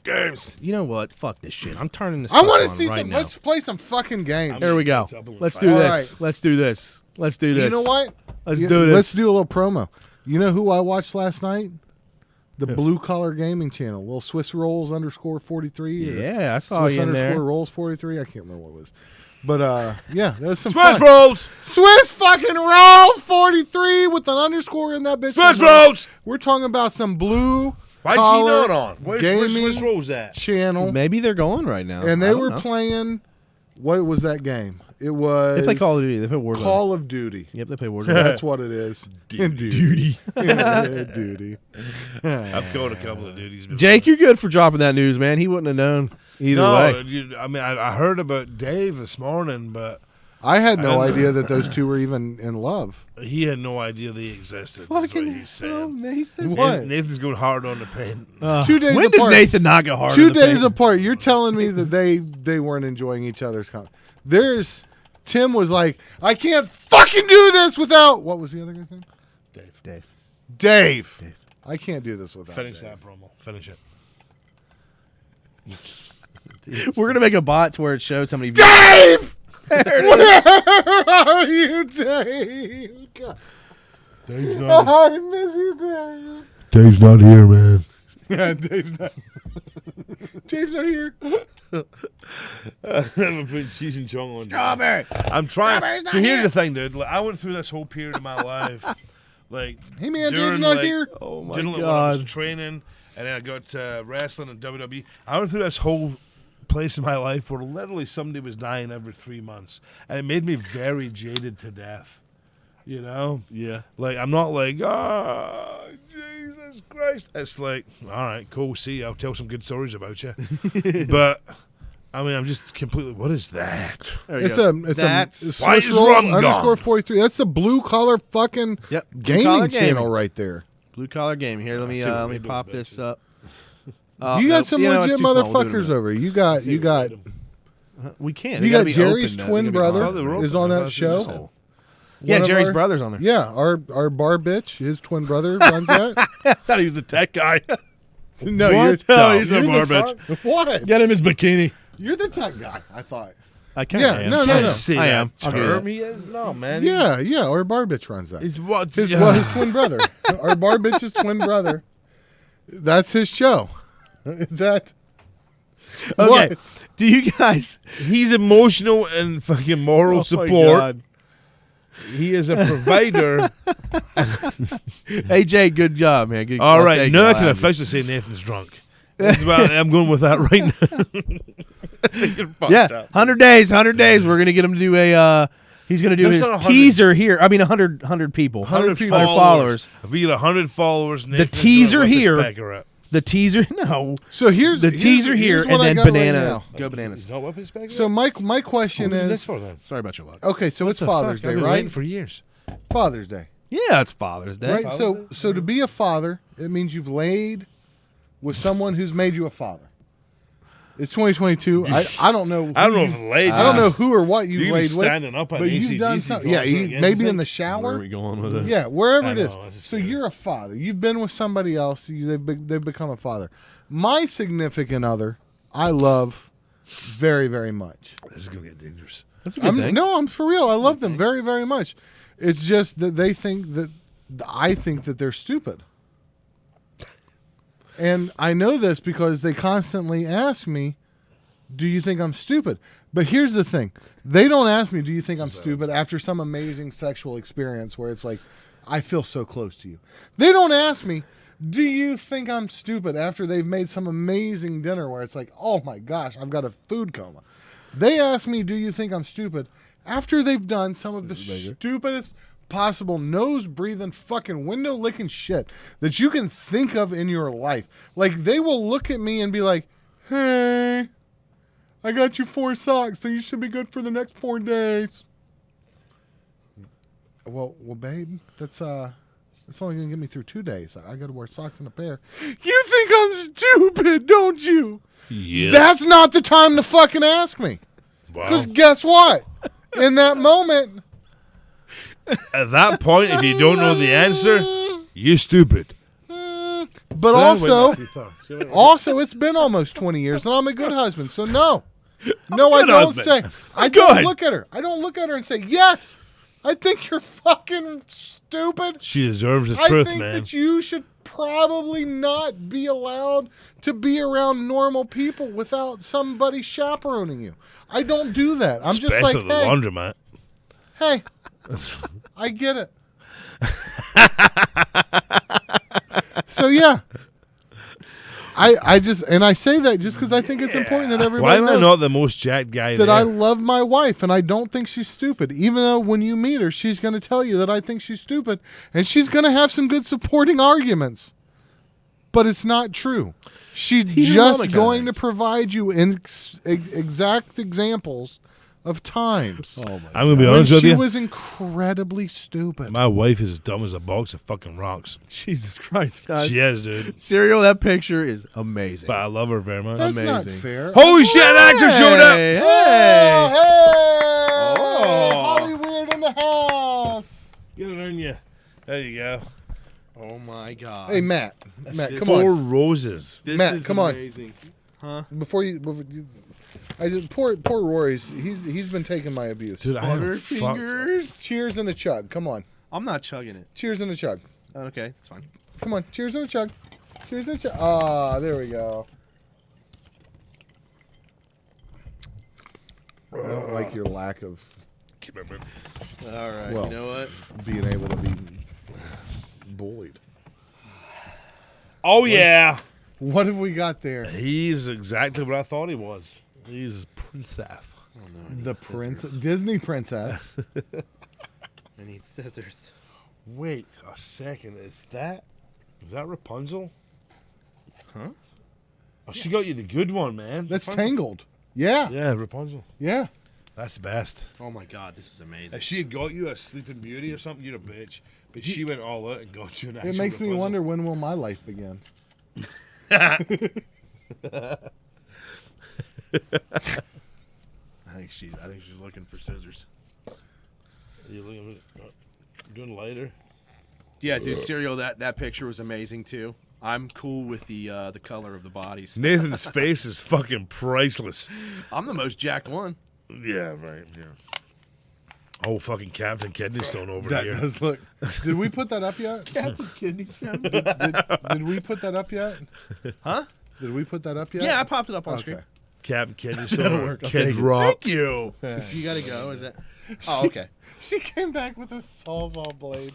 Games. You know what? Fuck this shit. I'm turning this. I want to see right some. now. Let's play some fucking games. There we go. Let's do All this. right. Let's do this. Let's do this. You know what? Let's do this. Let's do a little promo. You know who I watched last night? The Blue Collar Gaming Channel. Little Swiss Rolls _43. Yeah, I saw Swiss you in there. Rolls 43. I can't remember what it was. But yeah, that was some Smash fun. Rolls! Swiss fucking Rolls 43 with an underscore in that bitch. Smash somewhere. Rolls! We're talking about some Blue Why is he Collar not on? Where's Gaming Swiss Rolls at? Channel. Maybe they're going right now. And I they don't were know. playing, what was that game? It was They play Call of Duty. They play Warzone. Call of Duty. Yep, they play Warzone. That's what it is. Duty. Duty. I've called a couple of duties. before. Jake, you're good for dropping that news, man. He wouldn't have known either way. I mean, I heard about Dave this morning, but I had no I don't idea that those two were even in love. he had no idea they existed. That's what he's saying. Nathan. What? Nathan's going hard on the paint. 2 days When apart. does Nathan not go hard? 2 in the days paint? apart. You're telling me that they weren't enjoying each other's There's Tim was like, I can't fucking do this without. What was the other guy's name? Dave. I can't do this without. Finish Dave. that promo. Finish it. We're gonna make a bot to where it shows how many. Dave! Where are you, Dave? God. Dave's not, I miss you, Dave. Dave's not here, man. Yeah, Dave's not. Dave's not here. I haven't put cheese and chong on. Strawberry. I'm trying. So here's the thing, dude. Like, I went through this whole period of my life, like, Hey, man, during, Dave's not like, here. Oh my during, like, when I was god. training, and then I got wrestling and WWE. I went through this whole place in my life where literally somebody was dying every 3 months, and it made me very jaded to death. You know? Yeah. Like, I'm not like, oh, Jesus Christ. It's like, all right, cool, see you. I'll tell some good stories about you. But, I mean, I'm just completely, what is that? There you It's go. a That's Why Swiss is Rolls rum gone? _43. That's the Blue Collar fucking Yep. Blue gaming Collar channel Gaming. right there. Blue Collar Game. Here, let me see what let we me do pop with this bitches. up. You got no, some you know, legit it's too small. We'll do it in a motherfuckers minute. over. You got We can't. You They got gotta be Jerry's open, twin they're gonna be brother hard. they were is open. on I that thought you just show. said. Yeah, One of Jerry's our- brother's on there. Yeah, our bar bitch, his twin brother runs that. I thought he was the tech guy. No, What? you're No, he's a you're bar the bitch. fuck- What? Get him his bikini. You're the tech guy. I thought. I can't. Yeah, no, no, no. Say I that am. I'll give you term that. he is? No, man. Yeah, our bar bitch runs that. He's what? His twin brother. Our bar bitch's twin brother. That's his show. Is that? Okay. What? Do you guys? He's emotional and fucking moral Oh my support. God. He is a provider. Hey Jay, good job, man. Good. All I'll right, take now it. I I'll can have it. officially say Nathan's drunk. I'm going with that right now. You're fucked Yeah, up. 100 days. We're gonna get him to do a. He's gonna do No, it's his not 100. teaser here. I mean, 100 people. 100 people. followers. If we get 100 followers, Nathan's gonna teaser whip his here- pecker up. The teaser, no. So here's The teaser here, here's and what I then got right banana. now. Go bananas. He's not whip his pecker So up? my question What are you doing this is, for then? Sorry about your luck. okay, so it's The Father's fuck? Day, I've been right? waiting for years. Father's Day, Yeah, it's Father's Day. right? So to be a father, it means you've laid with someone who's made you a father. It's 2022. I don't know. I don't know who if you- laid. I don't know who or what You you've can be laid standing with, up on but you've AC/DC done something. going Yeah, so against maybe the in the thing. Where are shower. we going with this? Yeah, wherever I it know, is. this is So scary. you're a father. You've been with somebody else. They've become a father. My significant other, I love very, very much. This is gonna get dangerous. That's a good thing. No, I'm for real. I love them very, very much. It's just that they think that I think that they're stupid. And I know this because they constantly ask me, do you think I'm stupid? But here's the thing. They don't ask me, do you think I'm stupid, after some amazing sexual experience where it's like, I feel so close to you. They don't ask me, do you think I'm stupid, after they've made some amazing dinner where it's like, oh my gosh, I've got a food coma. They ask me, do you think I'm stupid, after they've done some of the stupidest possible nose-breathing, fucking window-licking shit that you can think of in your life. Like, they will look at me and be like, hey, I got you 4 socks, so you should be good for the next 4 days. Well, babe, that's only gonna get me through 2 days. I got to wear socks and a pair. You think I'm stupid, don't you? Yeah. That's not the time to fucking ask me. Because guess what? In that moment, At that point, if you don't know the answer, you're stupid. but also, it's been almost 20 years, and I'm a good husband. So no, I don't husband. say. I Good. don't look at her. I don't look at her and say, yes, I think you're fucking stupid. She deserves the I truth, think man. that you should probably not be allowed to be around normal people without somebody chaperoning you. I don't do that. I'm just like, Especially the hey, laundromat. hey, I get it. So yeah, I just, and I say that just because I think it's important that Why everybody am I knows not the most jacked guy that there? I love my wife, and I don't think she's stupid. Even though when you meet her, she's going to tell you that I think she's stupid, and she's going to have some good supporting arguments. But it's not true. She's He's a just mama going guy. to provide you exact examples of times I'm going to be when honest with she you. was incredibly stupid. My wife is as dumb as a box of fucking rocks. Jesus Christ, guys. She is, dude. Cereal, that picture is amazing. But I love her very much. That's not amazing. fair. Holy shit, an actor showed up! Hey, Oh, hey. hey! Oh. Hollywood in the house. Get it on you. There you go. Oh my God. Hey, Matt, come Four on. roses. This Matt, is come on. amazing. Huh? Before you I just poor Rory's. He's been taking my abuse. Dude, I am fucked. Butterfingers. Cheers and a chug. Come on. I'm not chugging it. Cheers and a chug. Okay, it's fine. Come on. Cheers and a chug. Cheers and a chug. Ah, there we go. I don't like your lack of Commitment. All right. Well. You know what? being able to be bullied. Oh, yeah. What have we got there? He's exactly what I thought he was. He's princess. Oh no. I need The scissors. princess, Disney princess. I need scissors. Wait a second. Is that Rapunzel? Huh? Oh, she got you the good one, man. That's Rapunzel. Tangled. Yeah. Yeah, Rapunzel. Yeah. That's the best. Oh my God, this is amazing. If she had got you a Sleeping Beauty or something, you're a bitch. But she went all out and got you an actual It makes me Rapunzel. wonder, when will my life begin? I think she's looking for scissors. Are you looking at it? Doing lighter? Yeah, dude, cereal. That picture was amazing too. I'm cool with the color of the bodies. Nathan's face is fucking priceless. I'm the most jacked one. Yeah, right. Yeah. Oh, fucking Captain Kidney Stone over That here. does look. Did we put that up yet? Captain Kidney Stone. Did we put that up yet? Huh? Did we put that up yet? Yeah, I popped it up on Okay. screen. Captain Kidney Stone. work. I'll Kid take it. Rock. Thank you. You gotta go. Is that? Oh, okay. She came back with a sawzall blade.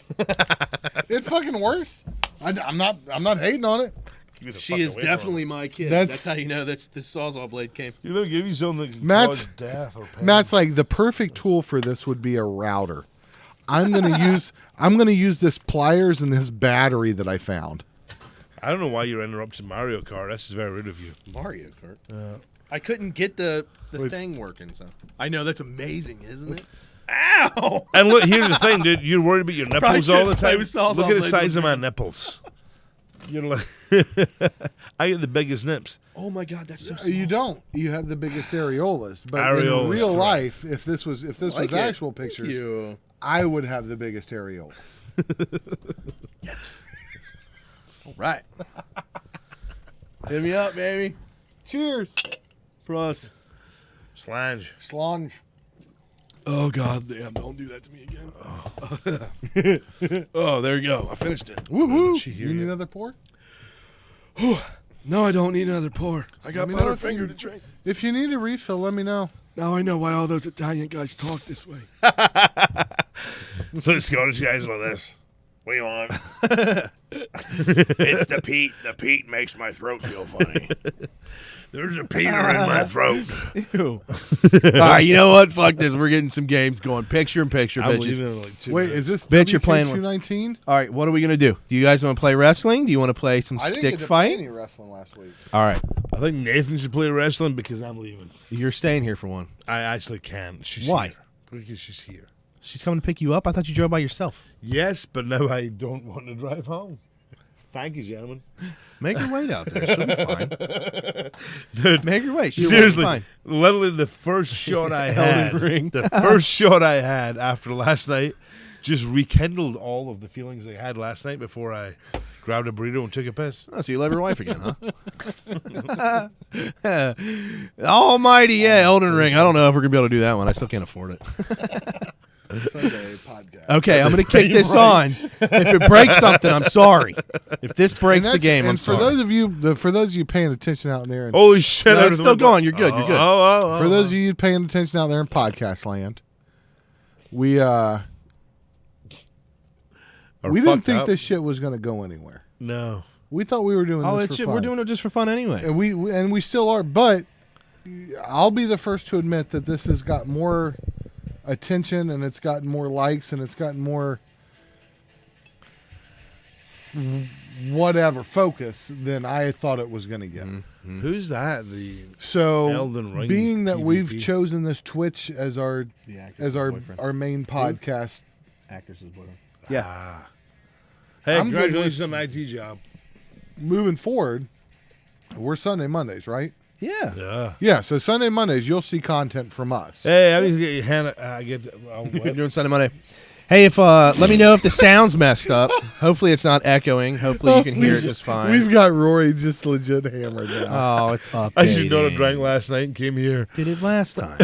It fucking works. I'm not hating on it. Keep the She fuck is away from definitely her. my kid. That's- That's how you know this Sawzall blade came. You know, give you something that can Matt's- cause death or pain. Matt's like, the perfect tool for this would be a router. I'm gonna use this pliers and this battery that I found. I don't know why you're interrupting Mario Kart. That's very rude of you. Mario Kart. I couldn't get the Wait. thing working, so. I know, that's amazing, isn't it? Ow! And look, here's the thing, dude. You're worried about your nipples Probably all the shouldn't play time. with Sawzall Look at the blades size on of my nipples. You're like, I get the biggest nips. Oh my god, that's so small. You don't. You have the biggest areolas. But in Areolas, real correct. life, if this was Like was it. actual Thank pictures, you. I would have the biggest areolas. All right. Hit me up, baby. Cheers. Prost. Slange. Slonge. Oh god damn, don't do that to me again. Oh, there you go. I finished it. Woo woo. She hear You need you? another pour? No, I don't need another pour. I got Let me know if Butterfinger you- to drink. If you need a refill, let me know. Now I know why all those Italian guys talk this way. So the Scottish guys like this. What do you want? It's the peat. The peat makes my throat feel funny. There's a Peter in my throat. Ew. All right, you know what? Fuck this. We're getting some games going. Picture in picture, I'm bitches. leaving in like 2 Wait, minutes. is this Bitch, you're playing 219? All right, what are we gonna do? Do you guys want to play wrestling? Do you want to play some I didn't stick get to play fight? any wrestling last week. All right, I think Nathan should play wrestling because I'm leaving. you're staying here for one. I actually can't. She's Why? here. Because she's here. She's coming to pick you up. I thought you drove by yourself. Yes, but now I don't want to drive home. Thank you, gentlemen. Make her wait out there. She'll be fine. Dude, Make her wait. She'll seriously, be fine. literally the first shot I had, Elden Ring. the first shot I had after last night just rekindled all of the feelings I had last night before I grabbed a burrito and took a piss. Oh, so you love your wife again, huh? Almighty, yeah, Elden Ring. I don't know if we're gonna be able to do that one. I still can't afford it. Sunday podcast. Okay, I'm gonna kick this on. If it breaks something, I'm sorry. If this And breaks the that's- game, I'm and for sorry. those of you paying attention out there, and Holy shit! No, out it's of the still window. going. You're good. You're good. for those of you paying attention out there in podcast land, we didn't fucked think up. this shit was going to go anywhere. No. We thought we were doing Oh, this it's for shit. fun. We're doing it just for fun anyway. and we still are, but I'll be the first to admit that this has got more attention and it's gotten more likes and it's gotten more whatever focus than I thought it was going to get. Who's that? The So, Elden Ring being that we've PvP. chosen this Twitch as our our main podcast, actress's boyfriend. yeah, Hey, I'm good congratulations on the IT job. moving forward, we're Sunday Mondays, right? Yeah. Yeah. Yeah, so Sunday Mondays you'll see content from us. Hey, I need to get your hand. I get. We're doing Sunday Monday. Hey, if let me know if the sound's messed up. Hopefully it's not echoing. Hopefully you can hear it just fine. We've got Rory just legit hammered now. Oh, it's up. I should not have drank last night and came here. Did it last time.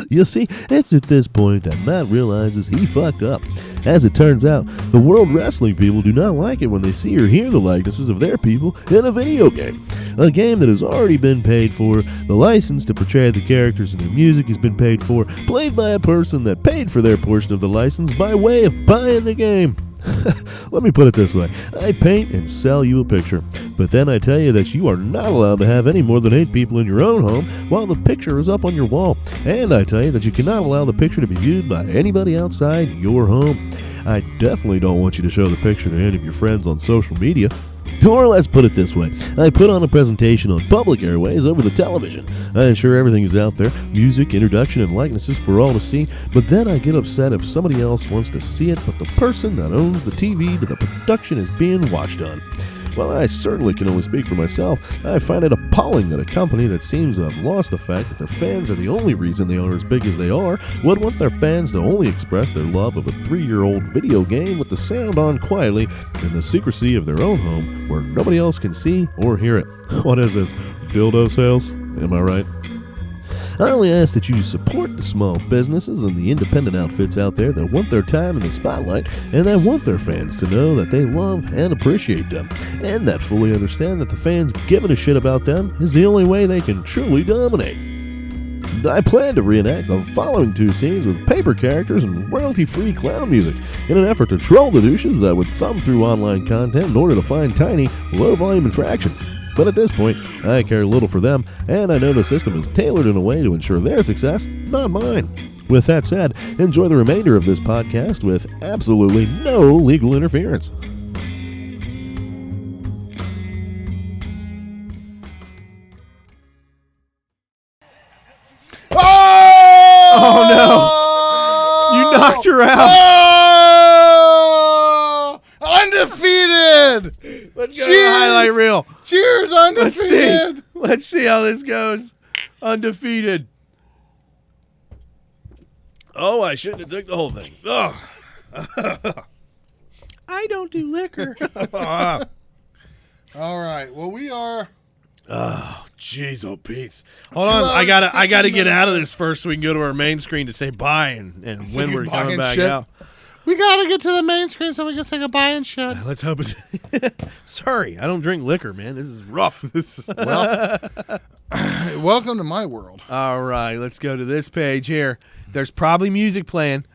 You see, it's at this point that Matt realizes he fucked up. As it turns out, the World Wrestling people do not like it when they see or hear the likenesses of their people in a video game. A game that has already been paid for, the license to portray the characters and their music has been paid for, played by a person that paid for their portion of the license by way of buying the game. Let me put it this way. I paint and sell you a picture, but then I tell you that you are not allowed to have any more than 8 people in your own home while the picture is up on your wall. And I tell you that you cannot allow the picture to be viewed by anybody outside your home. I definitely don't want you to show the picture to any of your friends on social media. Or let's put it this way, I put on a presentation on public airways over the television. I ensure everything is out there, music, introduction, and likenesses for all to see, but then I get upset if somebody else wants to see it, but the person that owns the TV that the production is being watched on. While I certainly can only speak for myself, I find it appalling that a company that seems to have lost the fact that their fans are the only reason they are as big as they are would want their fans to only express their love of a 3-year-old video game with the sound on quietly in the secrecy of their own home where nobody else can see or hear it. What is this? Dildo sales? Am I right? I only ask that you support the small businesses and the independent outfits out there that want their time in the spotlight and that want their fans to know that they love and appreciate them, and that fully understand that the fans giving a shit about them is the only way they can truly dominate. I plan to reenact the following 2 scenes with paper characters and royalty-free clown music in an effort to troll the douches that would thumb through online content in order to find tiny, low-volume infractions. But at this point, I care little for them, and I know the system is tailored in a way to ensure their success, not mine. With that said, enjoy the remainder of this podcast with absolutely no legal interference. Oh You knocked her out. Oh! Undefeated. Let's go to Cheers! the highlight reel. Cheers, Let's see. undefeated. Let's see how this goes. Undefeated. Oh, I shouldn't have took the whole thing. Oh. I don't do liquor. All right. Well, we are. Jeez, oh Pete. Hold on, I gotta get out of this first so we can go to our main screen to say bye and when we're goodbye coming and back shit. out. We gotta get to the main screen so we can say goodbye and shit. Let's hope it. Sorry, I don't drink liquor, man. This is rough. Well, welcome to my world. All right, let's go to this page here. There's probably music playing.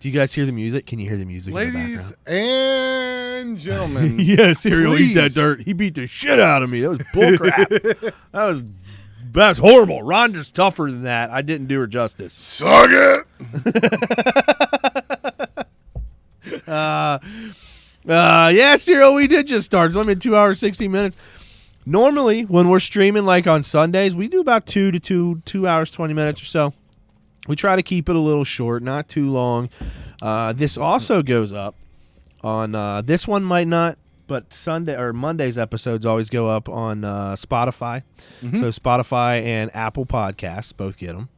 Do you guys hear the music? Can you hear the music in the Ladies background? and gentlemen. Yeah, Serial, eat that Please. dirt. He beat the shit out of me. That was bullcrap. That's horrible. Rhonda's tougher than that. I didn't do her justice. Suck it. Yeah, Serial, we did just start. It's only been 2 hours, 60 minutes. Normally, when we're streaming like on Sundays, we do about 2 hours, 20 minutes or so. We try to keep it a little short, not too long. This also goes up on this one might not, but Sunday or Monday's episodes always go up on Spotify. So Spotify and Apple Podcasts both get them.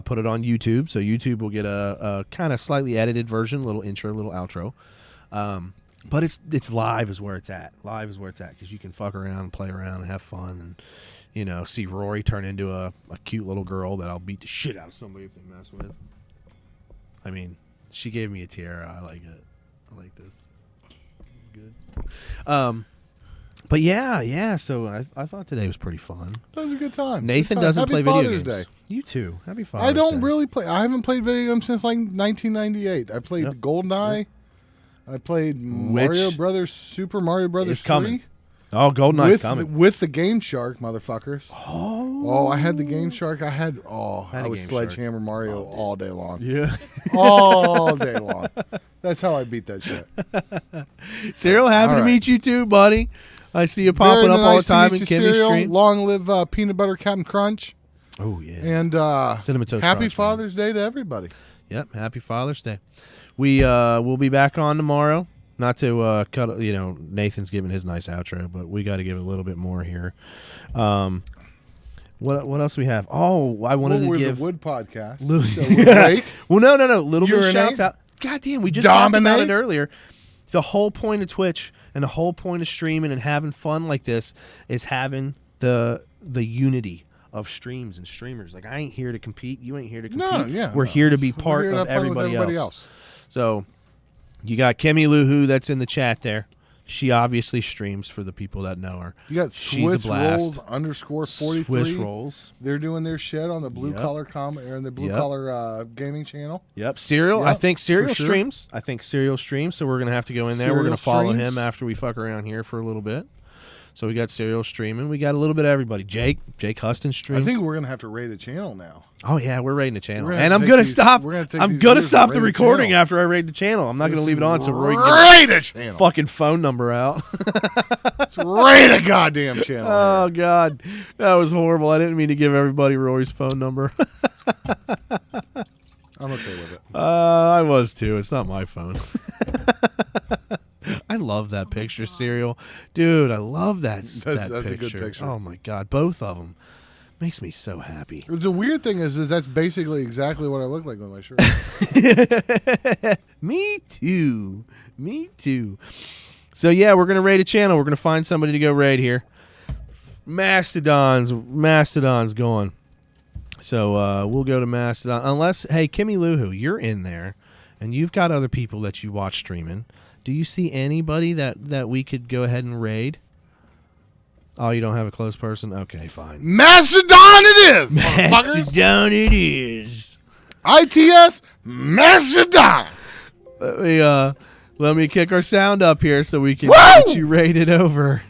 Put it on YouTube, so YouTube will get a kind of slightly edited version, little intro, little outro. But it's live is where it's at. Live is where it's at because you can fuck around and play around and have fun and see Rory turn into a cute little girl that I'll beat the shit out of somebody if they mess with. I mean, she gave me a tiara. I like it. I like this. This is good. But yeah. So I thought today was pretty fun. That was a good time. Nathan Good time. doesn't Happy play video Father's games. Day. You too. Happy Father's I don't Day. really play. I haven't played video games since like 1998. I played Yep. GoldenEye. I played Super Mario Brothers It's 3. coming. Oh, GoldenEye's with, coming. with the Game Shark, motherfuckers. Oh, I had the Game Shark. I Had a was Game Sledgehammer Mario all day long. yeah. All day long. That's how I beat that shit. Cyril, happy All to right. meet you too, buddy. I see you popping Very up all the nice to time meet in you, Kimmy's Cereal. stream. Long live Peanut Butter Captain Crunch. Oh yeah. And Cinnamon Toast happy Crunch, man. Father's Day to everybody. Yep. Happy Father's Day. We will be back on tomorrow. Not to cut. Nathan's giving his nice outro, but we got to give it a little bit more here. What else we have? Oh, I wanted to We're give the WUD Podcast. Little- So we're break. Well, no. Little bit Urinate? shouts out. God damn, we just talked about Dominate? it earlier. The whole point of Twitch and the whole point of streaming and having fun like this is having the unity of streams and streamers. Like, I ain't here to compete. You ain't here to compete. No, yeah. We're here to be We're part here to of have fun with everybody else. So, you got Kimmy Luhu that's in the chat there. She obviously streams for the people that know her. You got She's a Swiss blast. Rolls _43. Swiss Rolls. They're doing their shit on the blue Yep. collar or the blue Yep. collar gaming channel. Yep, Serial. I Yep, think Serial for sure. streams. So we're gonna have to go in there. We're Serial gonna follow streams. him after we fuck around here for a little bit. So we got Serial streaming. We got a little bit of everybody. Jake Huston streams. I think we're gonna have to rate a channel now. Oh yeah, we're rating the channel, We're gonna and have I'm to gonna take these- stop. we're gonna take I'm these gonna viewers stop and the rate the recording channel. after I rate the channel. I'm not gonna leave it on so Roy can get Rate a channel. fucking phone number out. Let's rate a goddamn channel. Oh God, that was horrible. I didn't mean to give everybody Roy's phone number. I'm okay with it. I was too. It's not my phone. I love that picture, Serial. Dude, I love that That's picture. a good picture. Oh, my God. Both of them. Makes me so happy. The weird thing is that's basically exactly what I look like with my shirt. Me too. So, yeah, we're going to raid a channel. We're going to find somebody to go raid here. Mastodon's going. So, we'll go to Mastodon. Unless, hey, Kimmy Luhu, you're in there, and you've got other people that you watch streaming. Do you see anybody that we could go ahead and raid? Oh, you don't have a close person? Okay, fine. Mastodon it is, motherfuckers. Mastodon it is. ITS Mastodon. Let me kick our sound up here so we can Woo! get you rated over.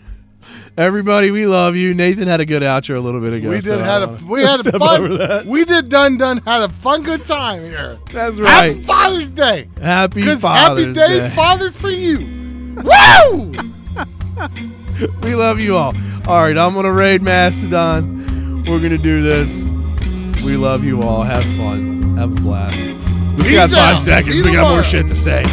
Everybody, we love you. Nathan had a good outro a little bit ago. We so did had a fun. We did had a fun good time here. That's right. Happy Father's Day. Happy Because Father's happy days, Day. fathers for you. Woo! We love you all. All right, I'm going to raid Mastodon. We're going to do this. We love you all. Have fun. Have a blast. We've got Peace 5 out. seconds. See you We got more tomorrow. shit to say.